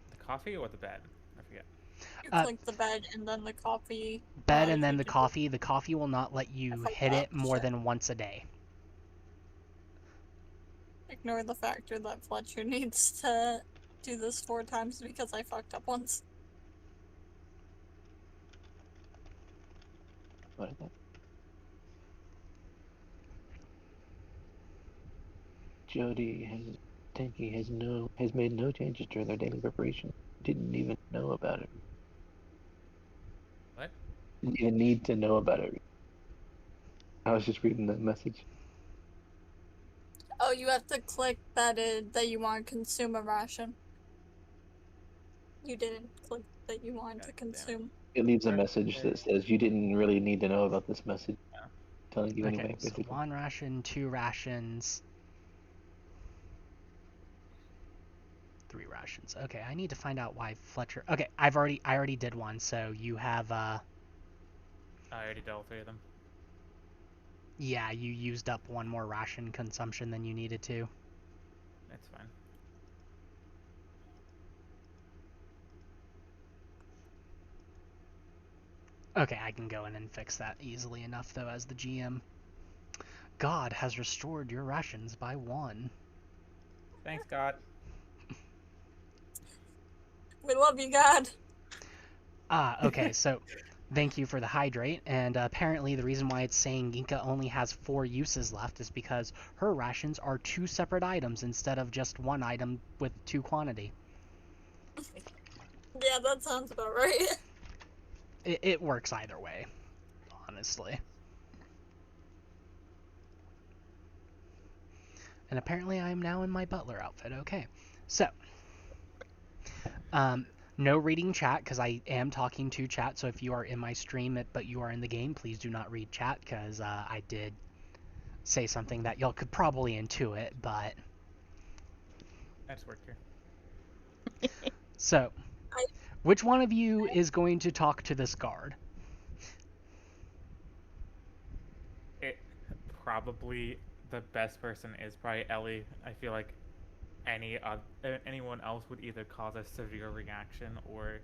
The coffee or the bed? I forget. You Uh, click the bed and then the coffee. Bed and you then the can- coffee. The coffee will not let you fucked hit up, it more shit. than once a day. Ignore the factor that Fletcher needs to do this 4 times because I fucked up once. What is that? Jody has made no changes during their daily preparation. Didn't even know about it. What? Didn't even need to know about it. I was just reading the message. Oh, you have to click that you want to consume a ration. You didn't click that you want to God damn it. consume. It leaves a message that says you didn't really need to know about this message. Yeah. Telling you Okay, anyway, so basically. 1 ration, 2 rations, 3 rations. Okay, I need to find out why Fletcher. Okay, I already did one. So you have I already dealt with 3 of them. Yeah, you used up one more ration consumption than you needed to. That's fine. Okay, I can go in and fix that easily enough, though, as the GM. God has restored your rations by 1. Thanks, God. We love you, God. Okay, so thank you for the hydrate, and apparently the reason why it's saying Ginka only has 4 uses left is because her rations are 2 separate items instead of just 1 item with 2 quantity. Yeah, that sounds about right. It works either way, honestly. And apparently I am now in my butler outfit. Okay, so no reading chat because I am talking to chat. So if you are in my stream but you are in the game, please do not read chat because I did say something that y'all could probably intuit. But I just worked here. so, I- which one of you is going to talk to this guard? It probably the best person is probably Ellie. I feel like anyone else would either cause a severe reaction or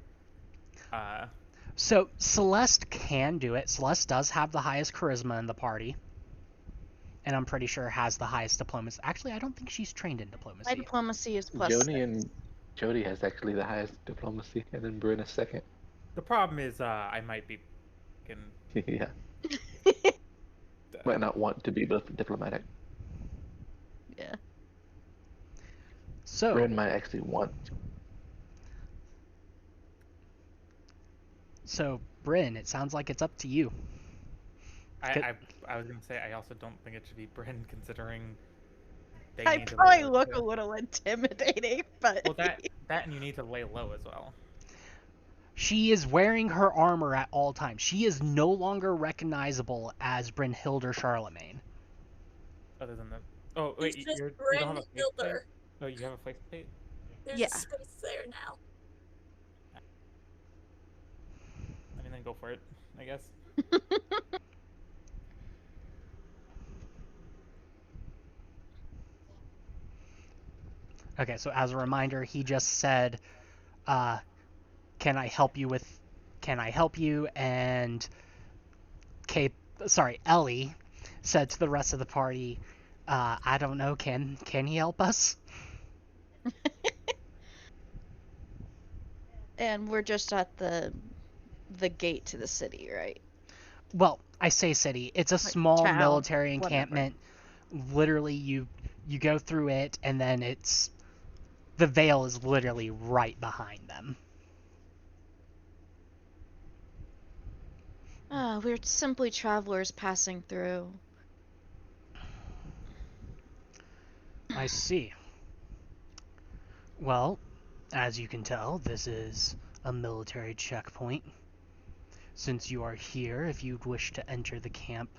So Celeste can do it. Celeste does have the highest charisma in the party. And I'm pretty sure has the highest diplomacy. Actually, I don't think she's trained in My diplomacy. diplomacy is plus Jody 6. and Jody has actually the highest diplomacy, and then Bryn is second. the problem is I might be Yeah, might not want to be diplomatic. Yeah. So, Bryn might actually want. so Bryn, it sounds like it's up to you. I was gonna say I also don't think it should be Bryn considering they I need to probably lay low, look too. a little intimidating, but Well, that and you need to lay low as well. She is wearing her armor at all times. She is no longer recognizable as Brynhilde Charlemagne. Other than the wait, It's just you don't have a face plate? Brynhilde. Oh, you have a face plate? There's Yeah. a space there now. I mean, then go for it, I guess. Okay, so as a reminder, he just said, "Can I help you with? Can I help you?" And Ellie said to the rest of the party, "I don't know. Can he help us?" and we're just at the gate to the city, right? Well, I say city. It's a Like small town, military whatever. encampment. Literally, you go through it, and then the Vale is literally right behind them. We're simply travelers passing through. I see. Well, as you can tell, this is a military checkpoint. Since you are here, if you wish to enter the camp,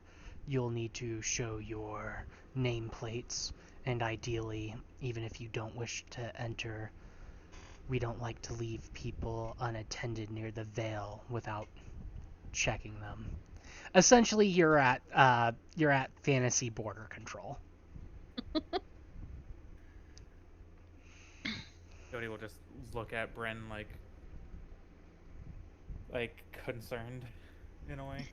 you'll need to show your nameplates, and ideally, even if you don't wish to enter, we don't like to leave people unattended near the Vale without checking them. Essentially, you're at fantasy border control. Jody will just look at Bryn like concerned in a way.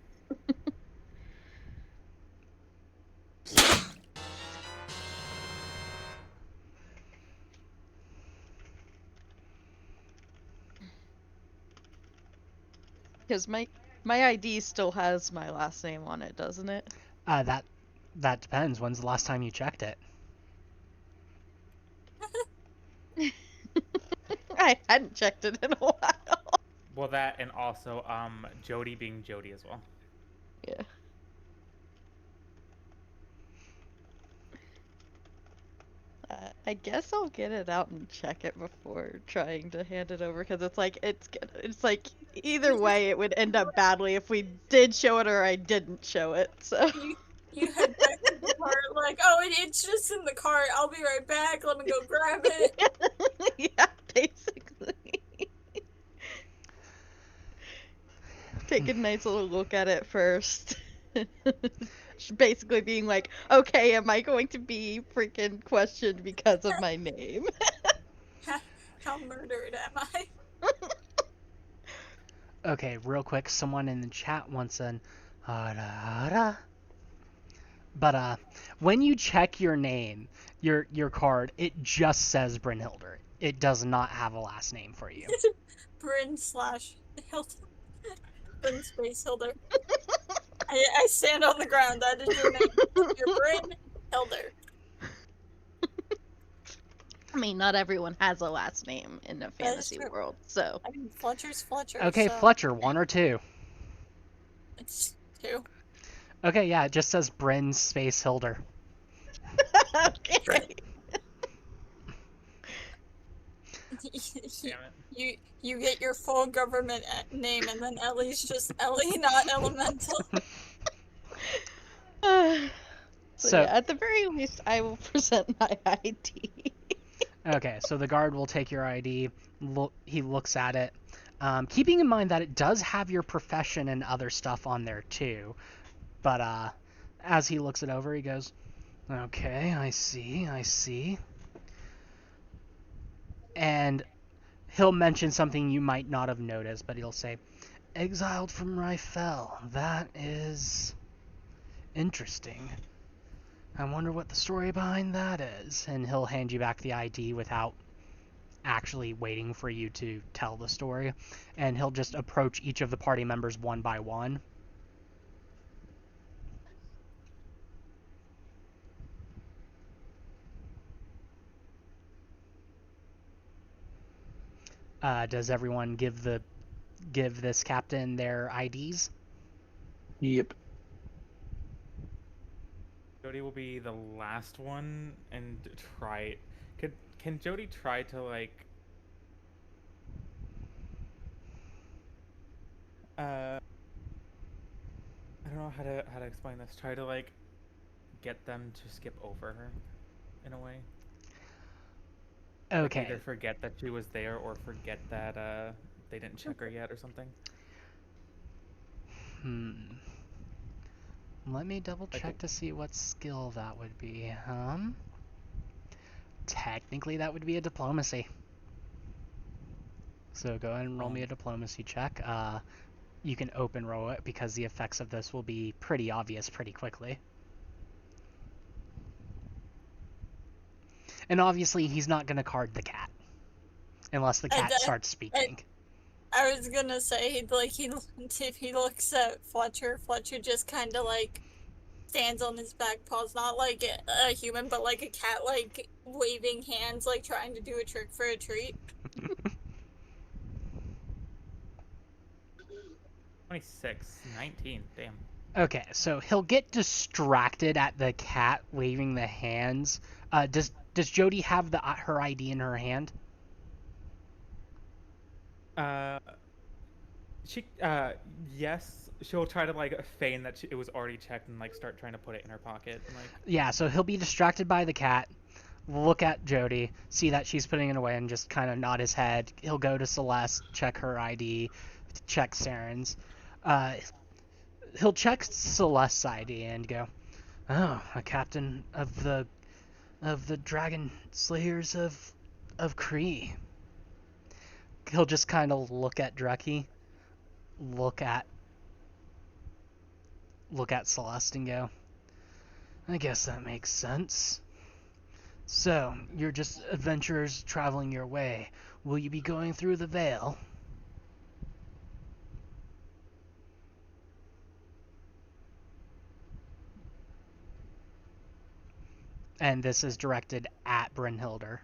Because my ID still has my last name on it, doesn't it? That depends. When's the last time you checked it? I hadn't checked it in a while. Well, that and also Jody being Jody as well. Yeah. I guess I'll get it out and check it before trying to hand it over because it's like either way it would end up badly if we did show it or I didn't show it. So You head back to the cart like, oh, it's just in the cart. I'll be right back. Let me go grab it. yeah, basically. Take a nice little look at it first. basically being like, okay, am I going to be freaking questioned because of my name? How murdered am I? Okay, real quick, someone in the chat wants an ara. But when you check your name, your card, it just says Brynhilder. It does not have a last name for you. Bryn slash Hilda. Bryn space Hilder. I stand on the ground. That is your name. You're Bryn Hilder. I mean, not everyone has a last name in the That is fantasy true. world, so. I mean, Fletcher's Fletcher. Okay, so Fletcher, 1 or 2? it's 2. Okay, yeah, it just says Bryn space Hilder. Okay. Damn it. You get your full government name, and then Ellie's just Ellie, not Elemental. So, yeah, at the very least, I will present my ID. okay, so the guard will take your ID. He looks at it, keeping in mind that it does have your profession and other stuff on there too. But as he looks it over, he goes, "Okay, I see." And he'll mention something you might not have noticed, but he'll say, "Exiled from Ryfel. That is interesting. I wonder what the story behind that is." And he'll hand you back the ID without actually waiting for you to tell the story. And he'll just approach each of the party members one by one. Does everyone give this captain their IDs? Yep. Jody will be the last one and try. Can Jody try to like? I don't know how to explain this. Try to like get them to skip over her, in a way. Like Okay. either forget that she was there or forget that they didn't check her yet or something. Let me double check to see what skill that would be. Technically that would be a diplomacy. So go ahead and roll me a diplomacy check. You can open roll it because the effects of this will be pretty obvious pretty quickly. And obviously he's not going to card the cat. Unless the cat starts speaking. I was gonna say, if he looks at Fletcher, Fletcher just kind of like stands on his back paws, not like a human, but like a cat, like waving hands, like trying to do a trick for a treat. 26, 19, damn. Okay, so he'll get distracted at the cat waving the hands. Does Jody have her ID in her hand? Yes, she'll try to like feign that it was already checked and like start trying to put it in her pocket. And, like, yeah, so he'll be distracted by the cat, look at Jody, see that she's putting it away, and just kind of nod his head. He'll go to Celeste, check her ID, check Saren's. He'll check Celeste's ID and go, "Oh, a captain of the Dragon Slayers of Kree." He'll just kind of look at Drucky, look at Celeste and go, "I guess that makes sense. So, you're just adventurers traveling your way. Will you be going through the Veil?" And this is directed at Brynhilder.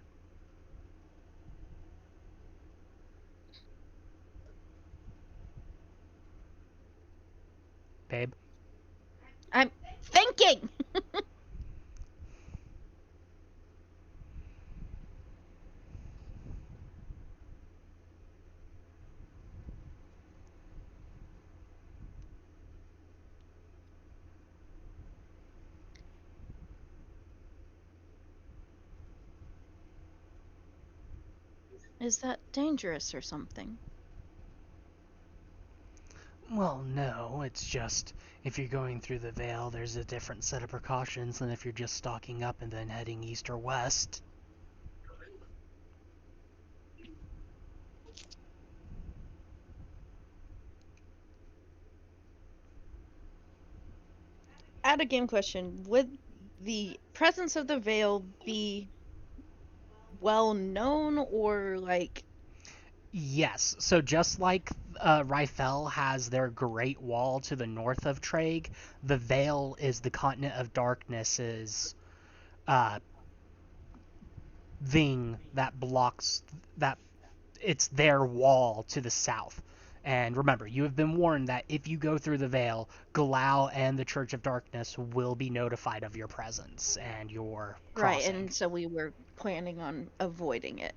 Babe? I'm thinking! Is that dangerous or something? Well, no, it's just if you're going through the Vale, there's a different set of precautions than if you're just stalking up and then heading east or west. Add a game question. Would the presence of the Veil be well known or like Yes, so just like Ryfel has their Great Wall to the north of Traeg, the Vale is the Continent of Darkness's uh, thing that blocks that. It's their wall to the south. And remember, you have been warned that if you go through the Vale, Galau and the Church of Darkness will be notified of your presence and your right? crossing. And so we were planning on avoiding it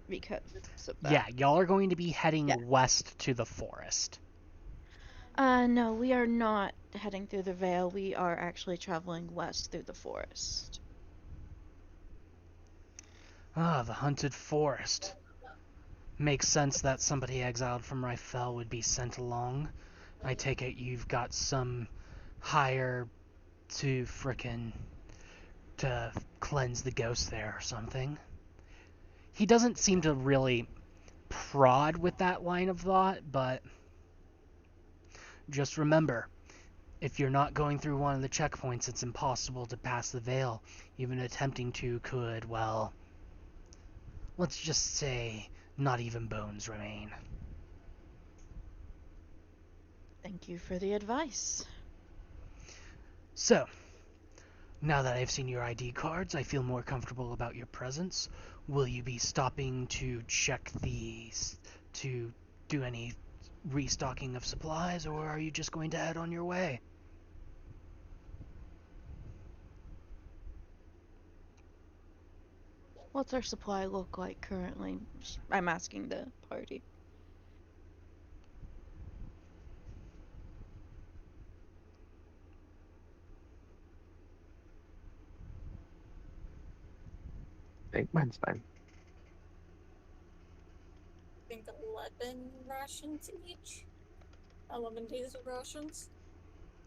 because of that. Yeah, y'all are going to be heading Yeah. west to the forest. No, we are not heading through the Vale. We are actually traveling west through the forest. Ah, the hunted forest. Makes sense that somebody exiled from Ryfel would be sent along. I take it you've got some hire to to cleanse the ghost there or something. He doesn't seem to really prod with that line of thought, but just remember, if you're not going through one of the checkpoints, it's impossible to pass the Vale. Even attempting to could, well, let's just say not even bones remain. Thank you for the advice. So, now that I've seen your ID cards, I feel more comfortable about your presence. Will you be stopping to check these, to do any restocking of supplies, or are you just going to head on your way? What's our supply look like currently? I'm asking the party. I think mine's fine. I think 11 rations each. 11 days of rations.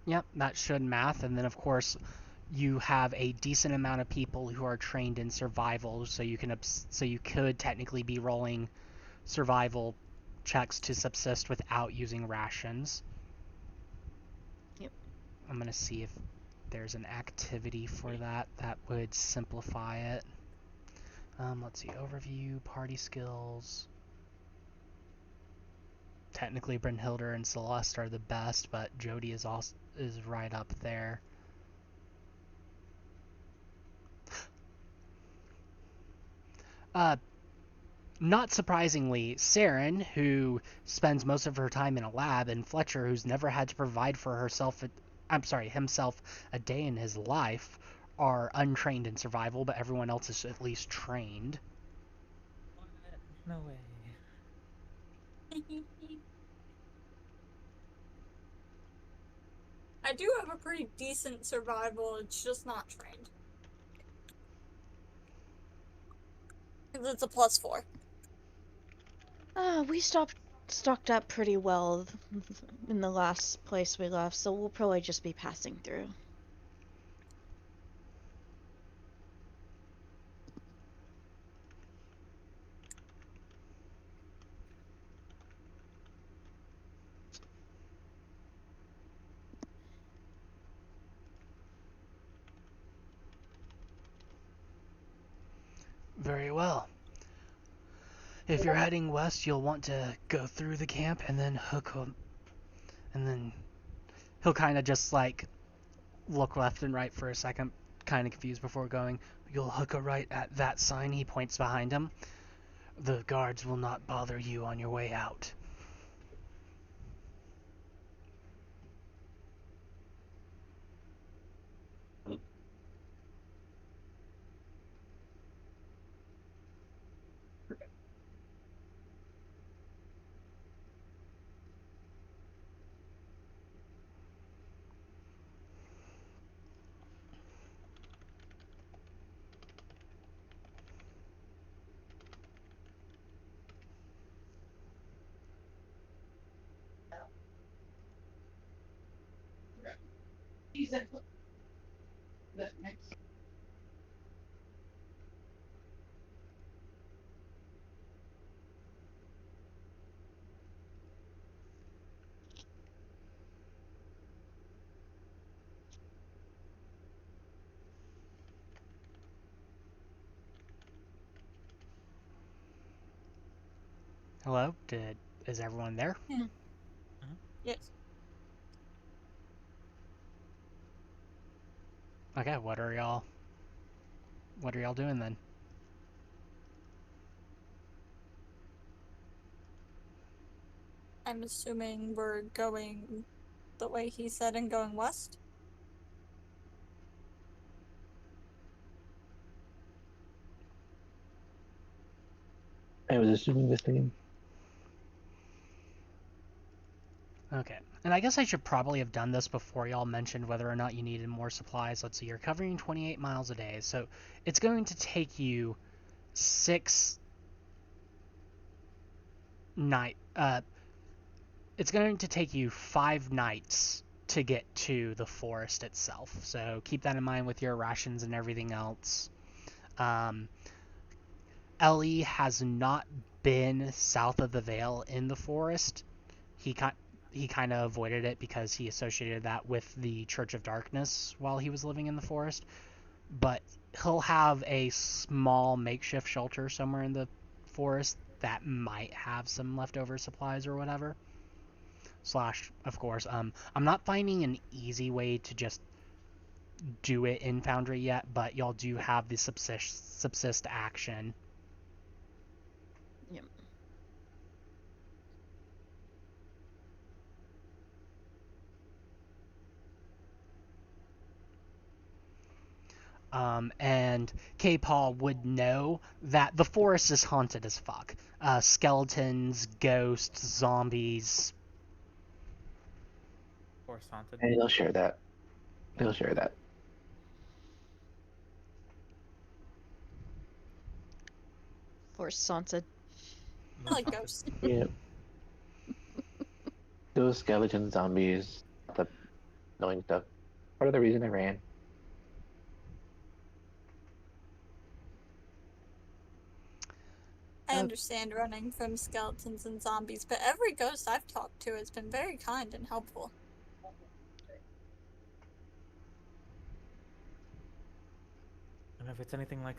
Yep, that should math, and then of course you have a decent amount of people who are trained in survival, so you could technically be rolling survival checks to subsist without using rations. Yep. I'm gonna see if there's an activity for that would simplify it. Let's see, overview, party skills. Technically, Brynhilder and Celeste are the best, but Jody is right up there. Not surprisingly, Saren, who spends most of her time in a lab, and Fletcher, who's never had to provide for himself a day in his life, are untrained in survival, but everyone else is at least trained. What? No way. I do have a pretty decent survival, it's just not trained. Because it's a +4. We stocked up pretty well in the last place we left, so we'll probably just be passing through. Very well. If you're heading west, you'll want to go through the camp and then and then he'll kind of just like look left and right for a second, kind of confused before going. You'll hook a right at that sign. He points behind him. The guards will not bother you on your way out. Hello? Is everyone there? Yes. Okay, what are y'all doing then? I'm assuming we're going the way he said and going west. I was assuming the same. Okay. And I guess I should probably have done this before y'all mentioned whether or not you needed more supplies. Let's see, you're covering 28 miles a day, so it's going to take you 6 night it's going to take you 5 nights to get to the forest itself. So keep that in mind with your rations and everything else. Ellie has not been south of the Vale in the forest. He kind of avoided it because he associated that with the Church of Darkness while he was living in the forest. But he'll have a small makeshift shelter somewhere in the forest that might have some leftover supplies or whatever. Slash, of course, I'm not finding an easy way to just do it in Foundry yet, but y'all do have the subsist action. Yep. And K-Paul would know that the forest is haunted as fuck. Skeletons, ghosts, zombies. Forest haunted. Hey, they'll share that. They'll share that. Force Sansa. I like ghosts. Yeah. Those skeleton zombies, the annoying stuff. Part of the reason I ran. I understand running from skeletons and zombies, but every ghost I've talked to has been very kind and helpful. And if it's anything like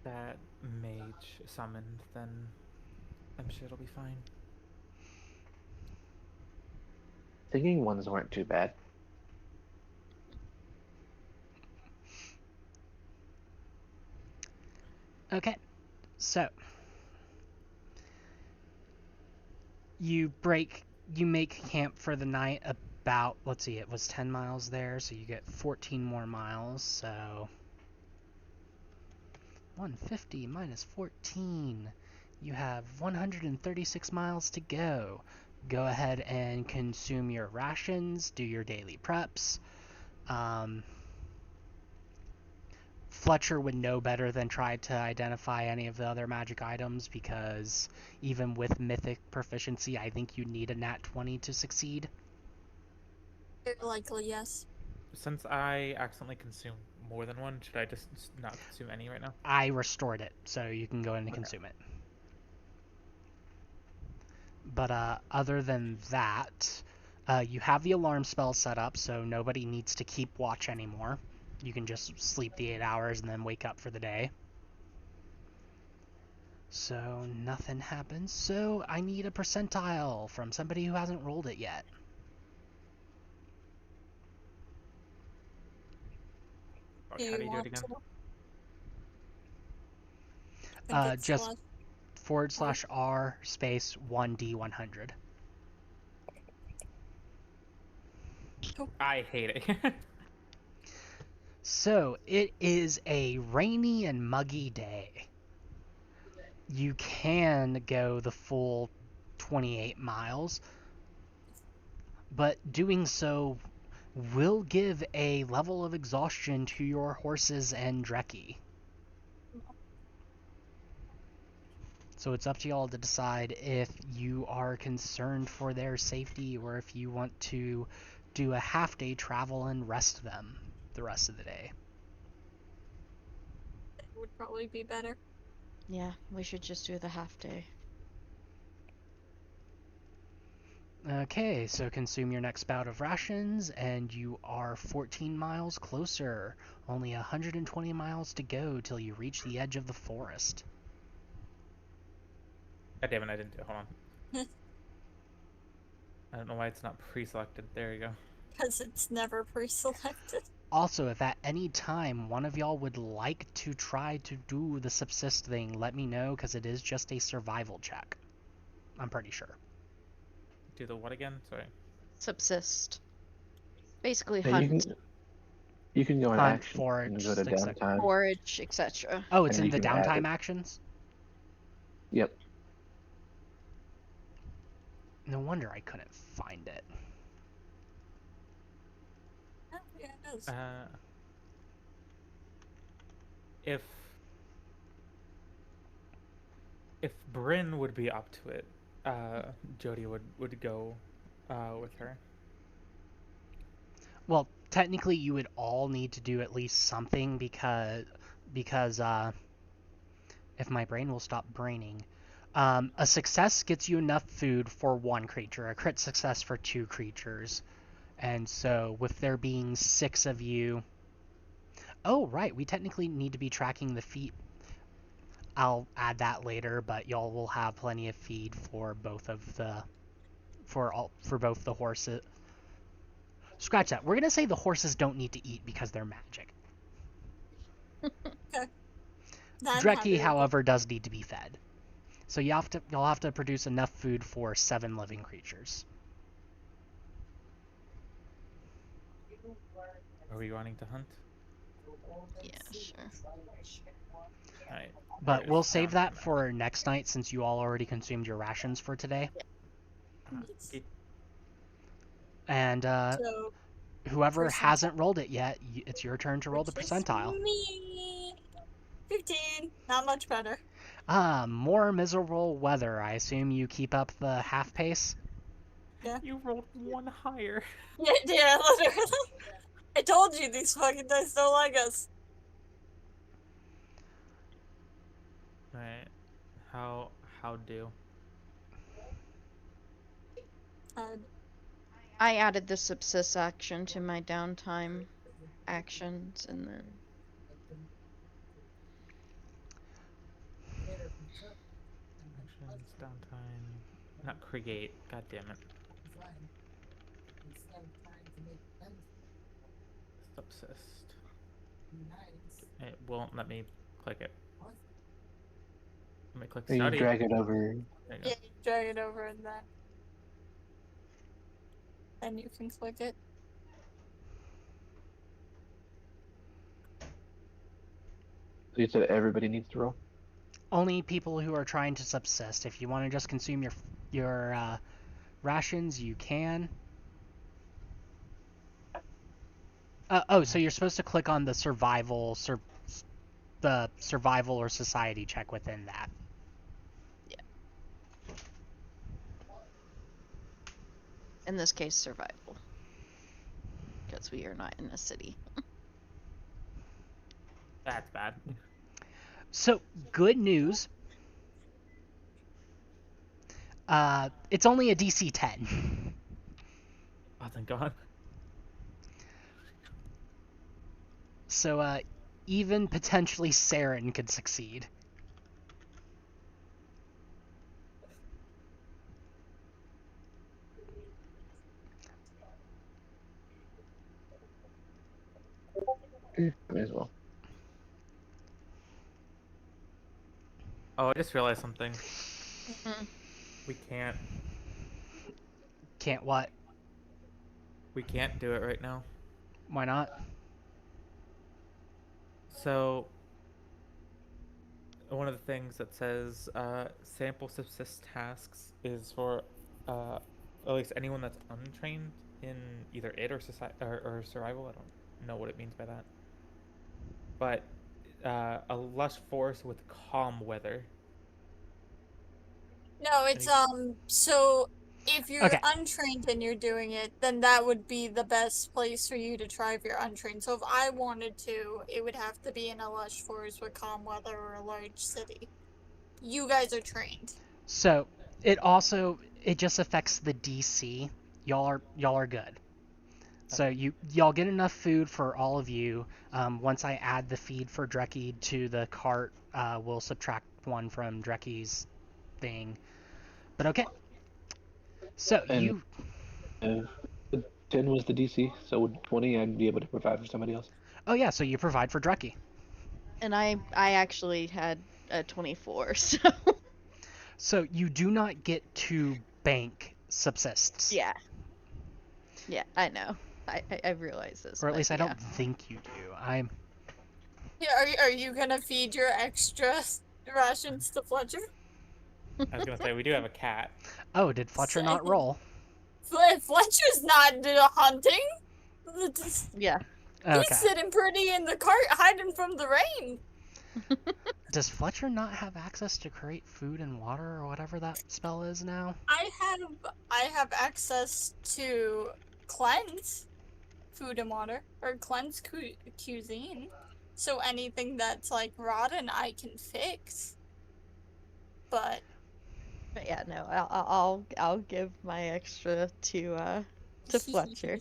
that mage summoned, then I'm sure it'll be fine. Singing ones weren't too bad. Okay, so you make camp for the night about, let's see, it was 10 miles there, so you get 14 more miles, so 150 minus 14. You have 136 miles to go. Go ahead and consume your rations, do your daily preps. Fletcher would know better than try to identify any of the other magic items because even with mythic proficiency, I think you need a nat 20 to succeed. Likely, yes. Since I accidentally consumed more than one, should I just not consume any right now? I restored it, so you can go in and Okay. consume it. But other than that, you have the alarm spell set up, so nobody needs to keep watch anymore. You can just sleep the 8 hours and then wake up for the day. So nothing happens. So I need a percentile from somebody who hasn't rolled it yet. Fuck, Do how do you you do it want again? to? I think it's Just slash- /r space 1d100. I hate it. So it is a rainy and muggy day. You can go the full 28 miles, but doing so will give a level of exhaustion to your horses and Dreki. So it's up to y'all to decide if you are concerned for their safety or if you want to do a half day travel and rest them the rest of the day. It would probably be better. Yeah, we should just do the half day. Okay, so consume your next bout of rations, and you are 14 miles closer. Only 120 miles to go till you reach the edge of the forest. God damn it, I didn't do it. Hold on. I don't know why it's not pre-selected. There you go. Because it's never pre-selected. Also, if at any time one of y'all would like to try to do the subsist thing, let me know, because it is just a survival check. I'm pretty sure. Do the what again? Sorry. Subsist. Basically Yeah, hunt, you can go on Hunt, action forage, and go to etc. downtime. forage, etc. Oh, it's And in then the you can add downtime it. actions? Yep. No wonder I couldn't find it. Oh, yeah, it does. If Bryn would be up to it, Jody would go with her. Well, technically you would all need to do at least something because if my brain will stop braining, a success gets you enough food for one creature, a crit success for 2 creatures. And so with there being 6 of you, oh right, we technically need to be tracking the feet. I'll add that later, but y'all will have plenty of feed for both of the for both the horses. Scratch that. We're gonna say the horses don't need to eat because they're magic. That I'm happy Dreki, with. however, does need to be fed. So you'll have to produce enough food for 7 living creatures. Are we wanting to hunt? Yeah, sure. All right. But There's we'll save that downtime. for next night since you all already consumed your rations for today. Yes. And So, whoever percentile. hasn't rolled it yet, it's your turn to roll the Which is percentile. me. 15. Not much better. More miserable weather. I assume you keep up the half pace? You rolled 1 higher. Yeah, literally. I told you these fucking dice don't like us. All right. How do? I added the subsist action to my downtime actions, and then Actions, downtime. Not create. God damn it. Subsist. It won't let me click it. Let me click You study. drag it over. There you go. Yeah, you drag it over and then you can click it. So you said everybody needs to roll? Only people who are trying to subsist. If you want to just consume your rations, you can. So you're supposed to click on the survival or society check within that. in this case, survival. Because we are not in a city. That's bad. So, good news. It's only a DC 10. Oh, thank God. So, even potentially Saren could succeed. May as well. Oh, I just realized something. Mhm. We can't. Can't what? We can't do it right now. Why not? So, one of the things that says sample subsist tasks is for at least anyone that's untrained in either it or society or survival. I don't know what it means by that. But a lush forest with calm weather. No, it's so if you're Okay. untrained and you're doing it, then that would be the best place for you to try if you're untrained. So if I wanted to, it would have to be in a lush forest with calm weather or a large city. You guys are trained. So it just affects the DC. Y'all are good. So y'all get enough food for all of you. Once I add the feed for Dreki to the cart, we'll subtract one from Dreki's thing. But okay. So And uh, 10 was the DC, so with 20 I'd be able to provide for somebody else. oh yeah, so you provide for Dreki. And I actually had a 24, so So you do not get to bank subsists. yeah. Yeah, I know. I realize this. Or at but least I yeah. don't think you do. I'm Yeah, are you gonna feed your extra rations to Fletcher? I was gonna say we do have a cat. Oh, did Fletcher not Same. roll? Fletcher's not hunting. Yeah. Okay. He's sitting pretty in the cart, hiding from the rain. Does Fletcher not have access to create food and water or whatever that spell is now? I have access to cleanse food and water or cleanse cuisine. So anything that's like rotten, I can fix. But But yeah, no, I'll give my extra to Fletcher.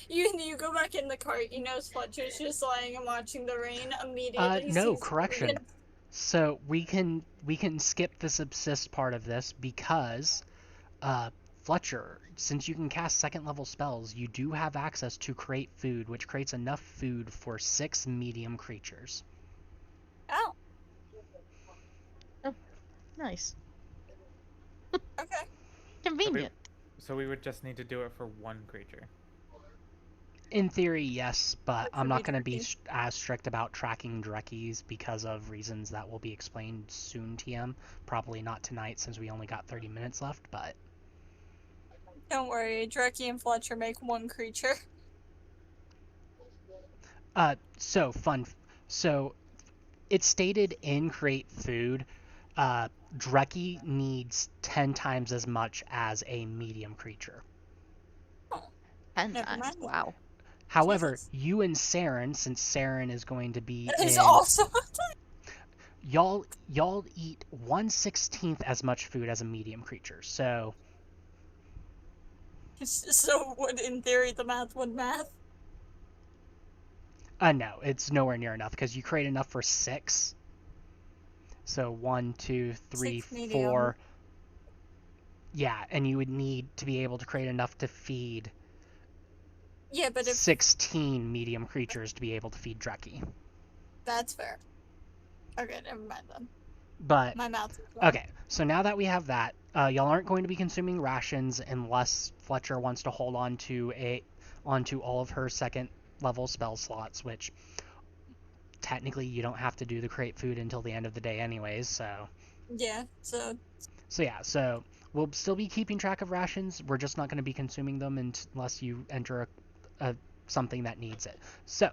you go back in the cart. You know Fletcher's just lying and watching the rain. Immediately. No, sees correction. food. So we can skip the subsist part of this because Fletcher, since you can cast second level spells, you do have access to create food, which creates enough food for 6 medium creatures. Oh, Nice. okay. Convenient. So we would just need to do it for one creature. In theory, yes, but Good I'm for not me, going to be Dreki. as strict about tracking Drekkies because of reasons that will be explained soon, TM. Probably not tonight since we only got 30 minutes left, but Don't worry, Dreki and Fletcher make one creature. So it's stated in Create Food, Drekki needs 10 times as much as a medium creature. 10 Never times. mind. Wow. However, Jesus. you and Saren, since Saren is going to be Is in, also y'all eat 1/16 as much food as a medium creature. So so would in theory the math would math. no, it's nowhere near enough because you create enough for 6. So 1, 2, 3, 6 medium. 4. Yeah, and you would need to be able to create enough to feed Yeah, but if 16 medium creatures to be able to feed Dreki. that's fair. Okay, never mind then. But My mouth is wrong. okay, so now that we have that, y'all aren't going to be consuming rations unless Fletcher wants to hold on to all of her second level spell slots, which technically you don't have to do the create food until the end of the day anyways, so Yeah, so yeah, so we'll still be keeping track of rations. We're just not going to be consuming them unless you enter a something that needs it. So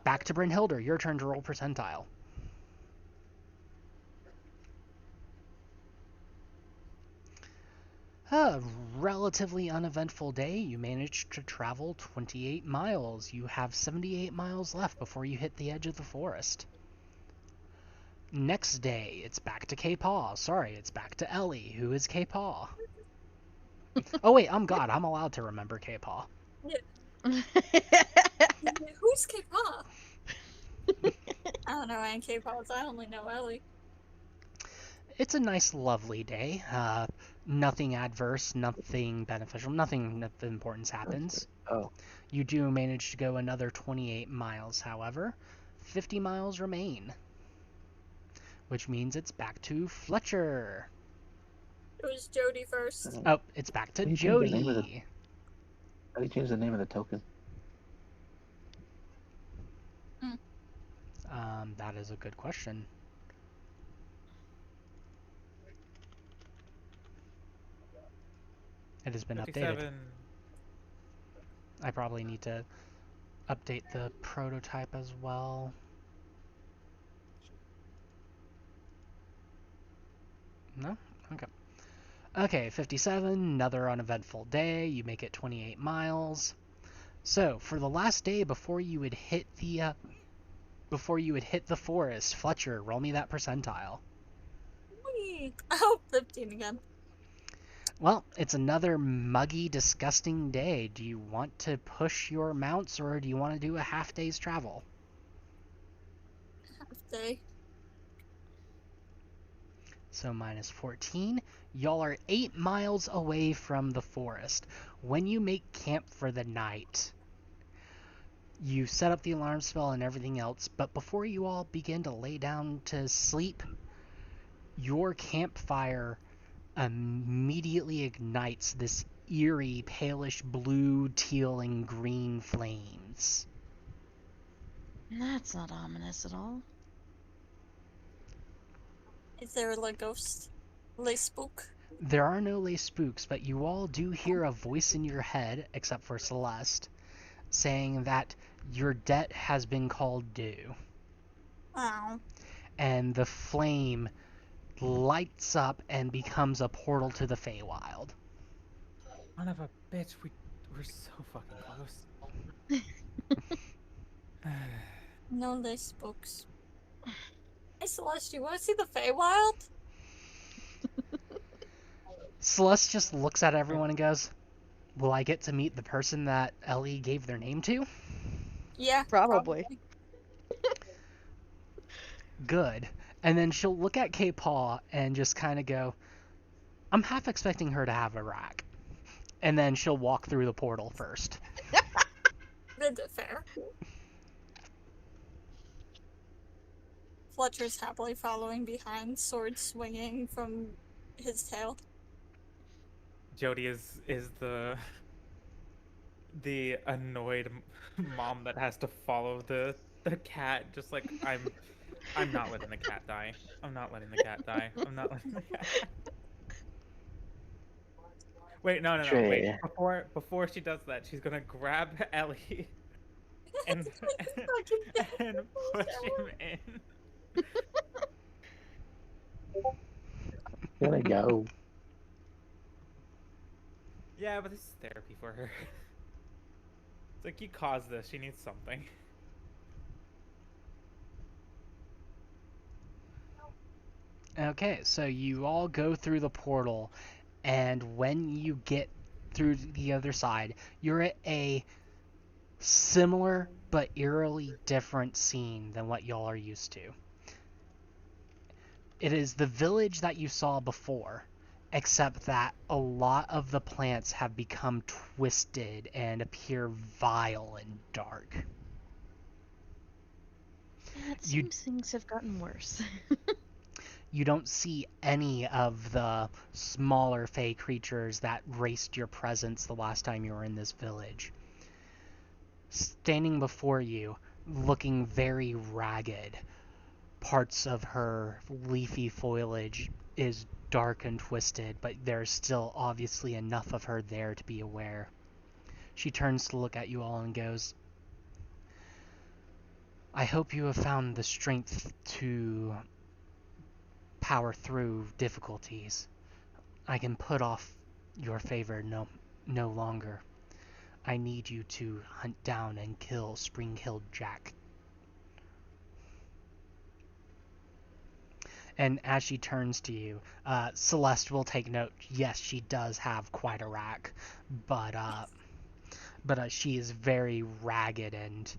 back to Brynhilder, your turn to roll percentile. A relatively uneventful day. You managed to travel 28 miles. You have 78 miles left before you hit the edge of the forest. Next day, it's back to K-Paw. Sorry, it's back to Ellie, who is K-Paw. Oh wait, I'm God. I'm allowed to remember K-Paw. who's K-pop? I don't know any K-pops. I only know Ellie. It's a nice, lovely day. Nothing adverse, nothing beneficial, nothing of importance happens. Oh, You do manage to go another 28 miles, however. 50 miles remain. Which means it's back to Fletcher. It was Jody first. Oh, it's back to Can you change the name of Jody. how do you change the name of the token? That is a good question. It has been updated. 57. I probably need to update the prototype as well. No? Okay. Okay, 57, another uneventful day. You make it 28 miles. So, for the last day before you would hit the forest, Fletcher, roll me that percentile. Whee! Oh, 15 again. Well, it's another muggy, disgusting day. Do you want to push your mounts or do you want to do a half day's travel? Half day. So minus 14. Y'all are 8 miles away from the forest. When you make camp for the night, you set up the alarm spell and everything else, but before you all begin to lay down to sleep, your campfire immediately ignites this eerie, palish blue, teal, and green flames. That's not ominous at all. Is there a ghost? Lay spook? There are no lay spooks, but you all do hear a voice in your head, except for Celeste, saying that your debt has been called due. Oh. And the flame lights up and becomes a portal to the Feywild. Son of a bitch, we're so fucking close. No lay spooks. Hey Celeste, you wanna see the Feywild? Celeste just looks at everyone and goes, "Will I get to meet the person that Ellie gave their name to?" Yeah. Probably. Good. And then she'll look at K-Paw and just kind of go, "I'm half expecting her to have a rack." And then she'll walk through the portal first. That's fair. Fletcher's happily following behind, sword swinging from his tail. Jody is the annoyed mom that has to follow the cat, just like I'm not letting the cat die. I'm not letting the cat die. I'm not letting the cat. Wait, no. Wait, Trey. before she does that, she's gonna grab Ellie and and push him in. Gotta go. Yeah, but this is therapy for her. It's like, you caused this. She needs something. Okay, so you all go through the portal, and when you get through the other side, you're at a similar but eerily different scene than what y'all are used to. It is the village that you saw before, except that a lot of the plants have become twisted and appear vile and dark. Yeah, it seems things have gotten worse. You don't see any of the smaller fey creatures that graced your presence the last time you were in this village. Standing before you, looking very ragged, parts of her leafy foliage is dark and twisted, but there's still obviously enough of her there to be aware. She turns to look at you all and goes, "I hope you have found the strength to power through difficulties. I can put off your favor no longer. I need you to hunt down and kill Spring-Killed Jack." And as she turns to you, Celeste will take note. Yes, she does have quite a rack, but she is very ragged. And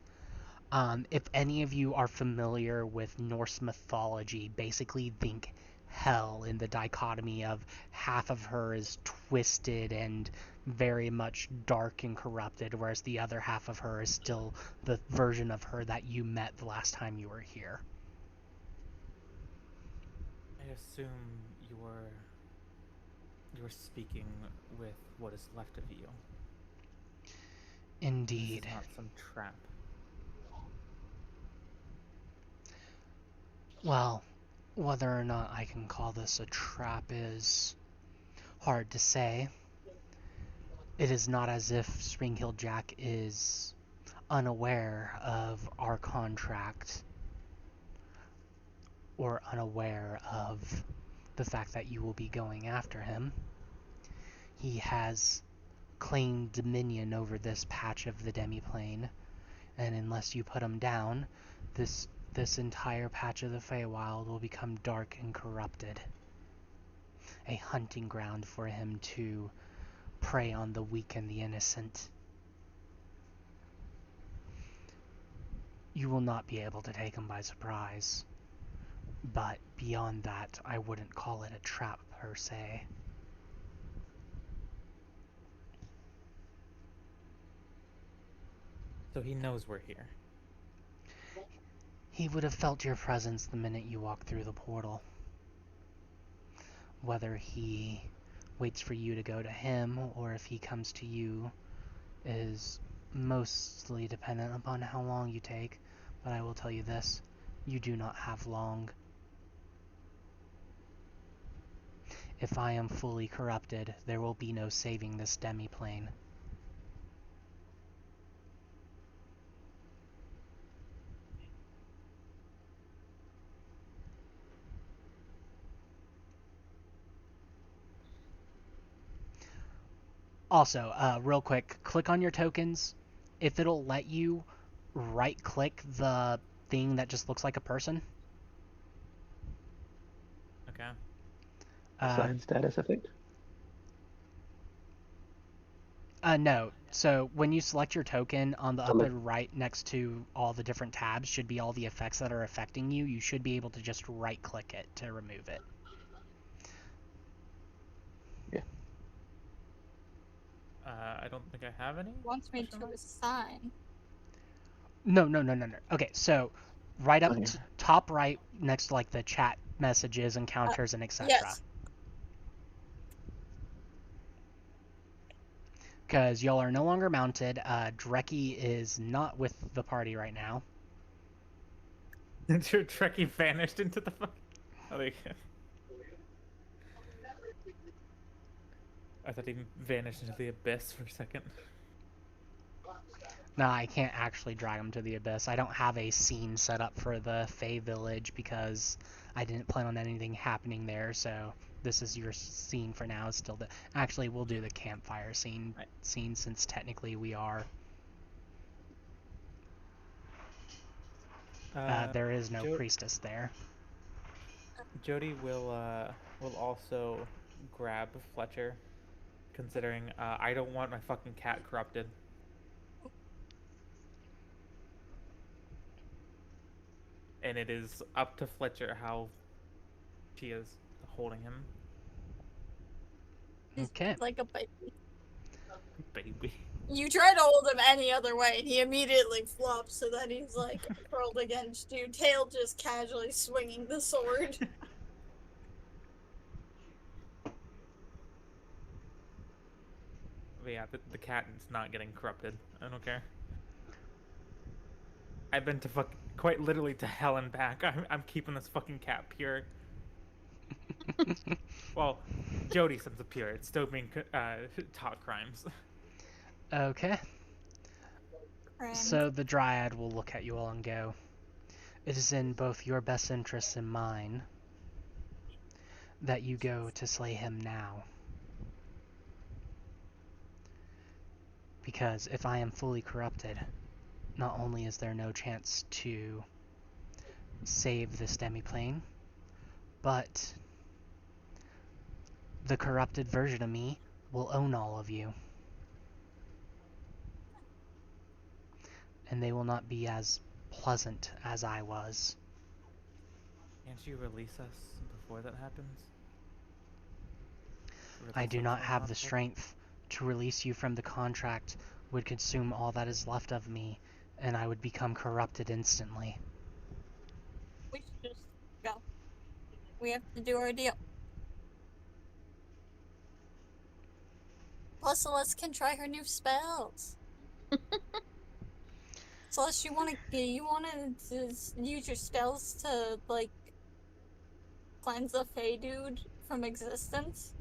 if any of you are familiar with Norse mythology, basically think hell in the dichotomy of half of her is twisted and very much dark and corrupted, whereas the other half of her is still the version of her that you met the last time you were here. I assume you're speaking with what is left of you. Indeed. This is not some trap. Well, whether or not I can call this a trap is hard to say. It is not as if Spring-Killed Jack is unaware of our contract or unaware of the the fact that you will be going after him. He has claimed dominion over this patch of the demiplane, and unless you put him down, this entire patch of the Feywild will become dark and corrupted. A hunting ground for him to prey on the weak and the innocent. You will not be able to take him by surprise, but beyond that, I wouldn't call it a trap per se. So he knows we're here. He would have felt your presence the minute you walked through the portal. Whether he waits for you to go to him, or if he comes to you, is mostly dependent upon how long you take, but I will tell you this, you do not have long. If I am fully corrupted, there will be no saving this demiplane. Also, real quick, click on your tokens. If it'll let you, right-click the thing that just looks like a person. Okay. Assign status effect. No. So when you select your token, on the upper Select. right next to all the different tabs should be all the effects that are affecting you. You should be able to just right-click it to remove it. I don't think I have any. Wants me to assign. No. Okay, so right up Oh, yeah. top right next to like the chat messages, encounters, and etc. Yes. Because y'all are no longer mounted. Dreki is not with the party right now. Your Trekkie vanished into the fuck. Oh, there you go. I thought he vanished into the abyss for a second. No, I can't actually drag him to the abyss. I don't have a scene set up for the Fey Village because I didn't plan on anything happening there, so this is your scene for now. It's still the... Actually, we'll do the campfire scene since technically we are... there is no priestess there. Jody will also grab Fletcher, considering I don't want my fucking cat corrupted. And it is up to Fletcher how she is holding him. Okay. Like a baby. Baby. You try to hold him any other way, and he immediately flops, so that he's like curled against you, tail just casually swinging the sword. But yeah, the cat is not getting corrupted. I don't care. I've been to quite literally to hell and back. I'm keeping this fucking cat pure. Well, Jody's sense of pure. It's still being taught crimes. Okay. Friend. So the Dryad will look at you all and go, "It is in both your best interests and mine that you go to slay him now. Because if I am fully corrupted, not only is there no chance to save this demiplane, but the corrupted version of me will own all of you. And they will not be as pleasant as I was." Can't you release us before that happens? I do Release us not from have the conflict? strength to release you from the contract. Would consume all that is left of me, and I would become corrupted instantly. We should just go. We have to do our deal. Plus, Celeste can try her new spells. Celeste, you want to use your spells to like cleanse the Fey dude from existence?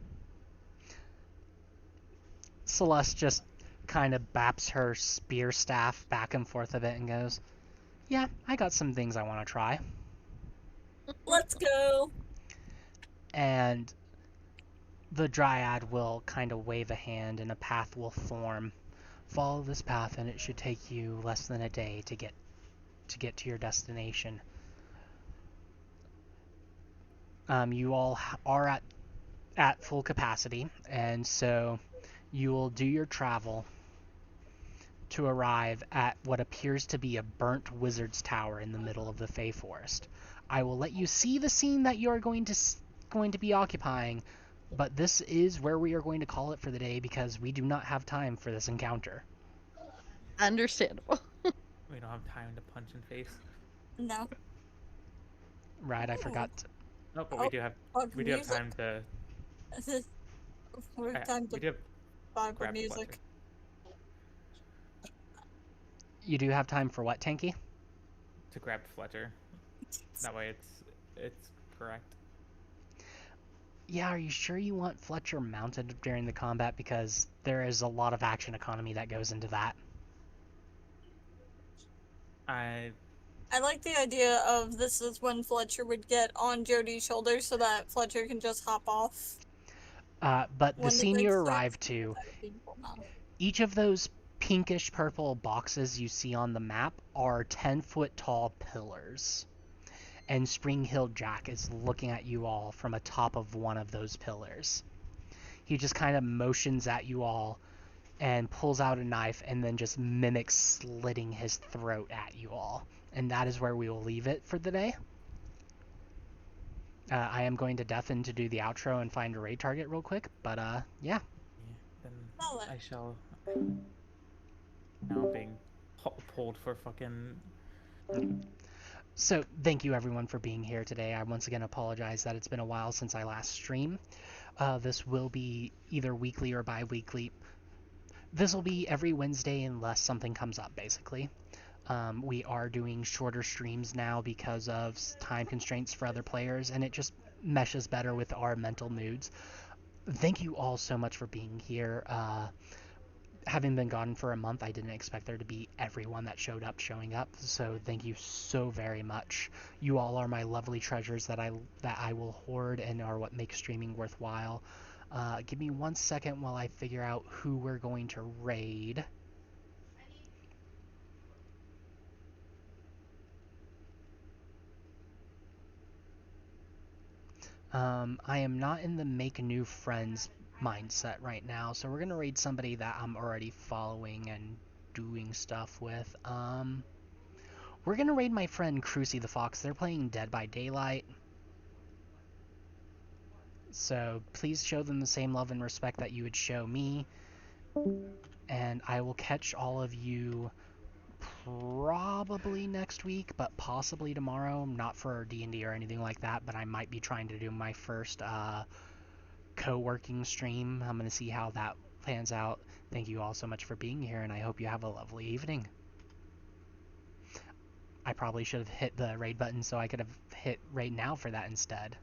Celeste just kind of baps her spear staff back and forth a bit and goes, "Yeah, I got some things I want to try." Let's go. And the dryad will kind of wave a hand and a path will form. Follow this path and it should take you less than a day to get to your destination. You all are at full capacity, and so you will do your travel to arrive at what appears to be a burnt wizard's tower in the middle of the Fey Forest. I will let you see the scene that you are going to be occupying, but this is where we are going to call it for the day because we do not have time for this encounter. Understandable. We don't have time to punch in face. No. Right, I Ooh. forgot. No, but Oh, we do have music. time to. We have time We to do have vibe with grab music. Fletcher. You do have time for what, Tanky? To grab Fletcher. That way it's correct. Yeah, are you sure you want Fletcher mounted during the combat? Because there is a lot of action economy that goes into that. I like the idea of this is when Fletcher would get on Jody's shoulder so that Fletcher can just hop off. But the When scene thing you starts. arrive to, each of those pinkish purple boxes you see on the map are 10-foot tall pillars. And Spring Hill Jack is looking at you all from atop of one of those pillars. He just kind of motions at you all and pulls out a knife and then just mimics slitting his throat at you all. And that is where we will leave it for the day. I am going to deafen to do the outro and find a raid target real quick, but yeah. then Solid. I shall. Now being pulled for fucking. So thank you everyone for being here today. I once again apologize that it's been a while since I last streamed. This will be either weekly or bi-weekly. This will be every Wednesday unless something comes up, basically. We are doing shorter streams now because of time constraints for other players, and it just meshes better with our mental moods. Thank you all so much for being here. Having been gone for a month, I didn't expect there to be everyone that showed up showing up, so thank you so very much. You all are my lovely treasures that I will hoard and are what makes streaming worthwhile. Give me 1 second while I figure out who we're going to raid. I am not in the make new friends mindset right now, so we're gonna raid somebody that I'm already following and doing stuff with. We're gonna raid my friend Crucy the Fox. They're playing Dead by Daylight. So please show them the same love and respect that you would show me. And I will catch all of you probably next week, but possibly tomorrow. Not for D&D or anything like that, but I might be trying to do my first co-working stream. I'm going to see how that plans out. Thank you all so much for being here, and I hope you have a lovely evening. I probably should have hit the raid button so I could have hit raid now for that instead.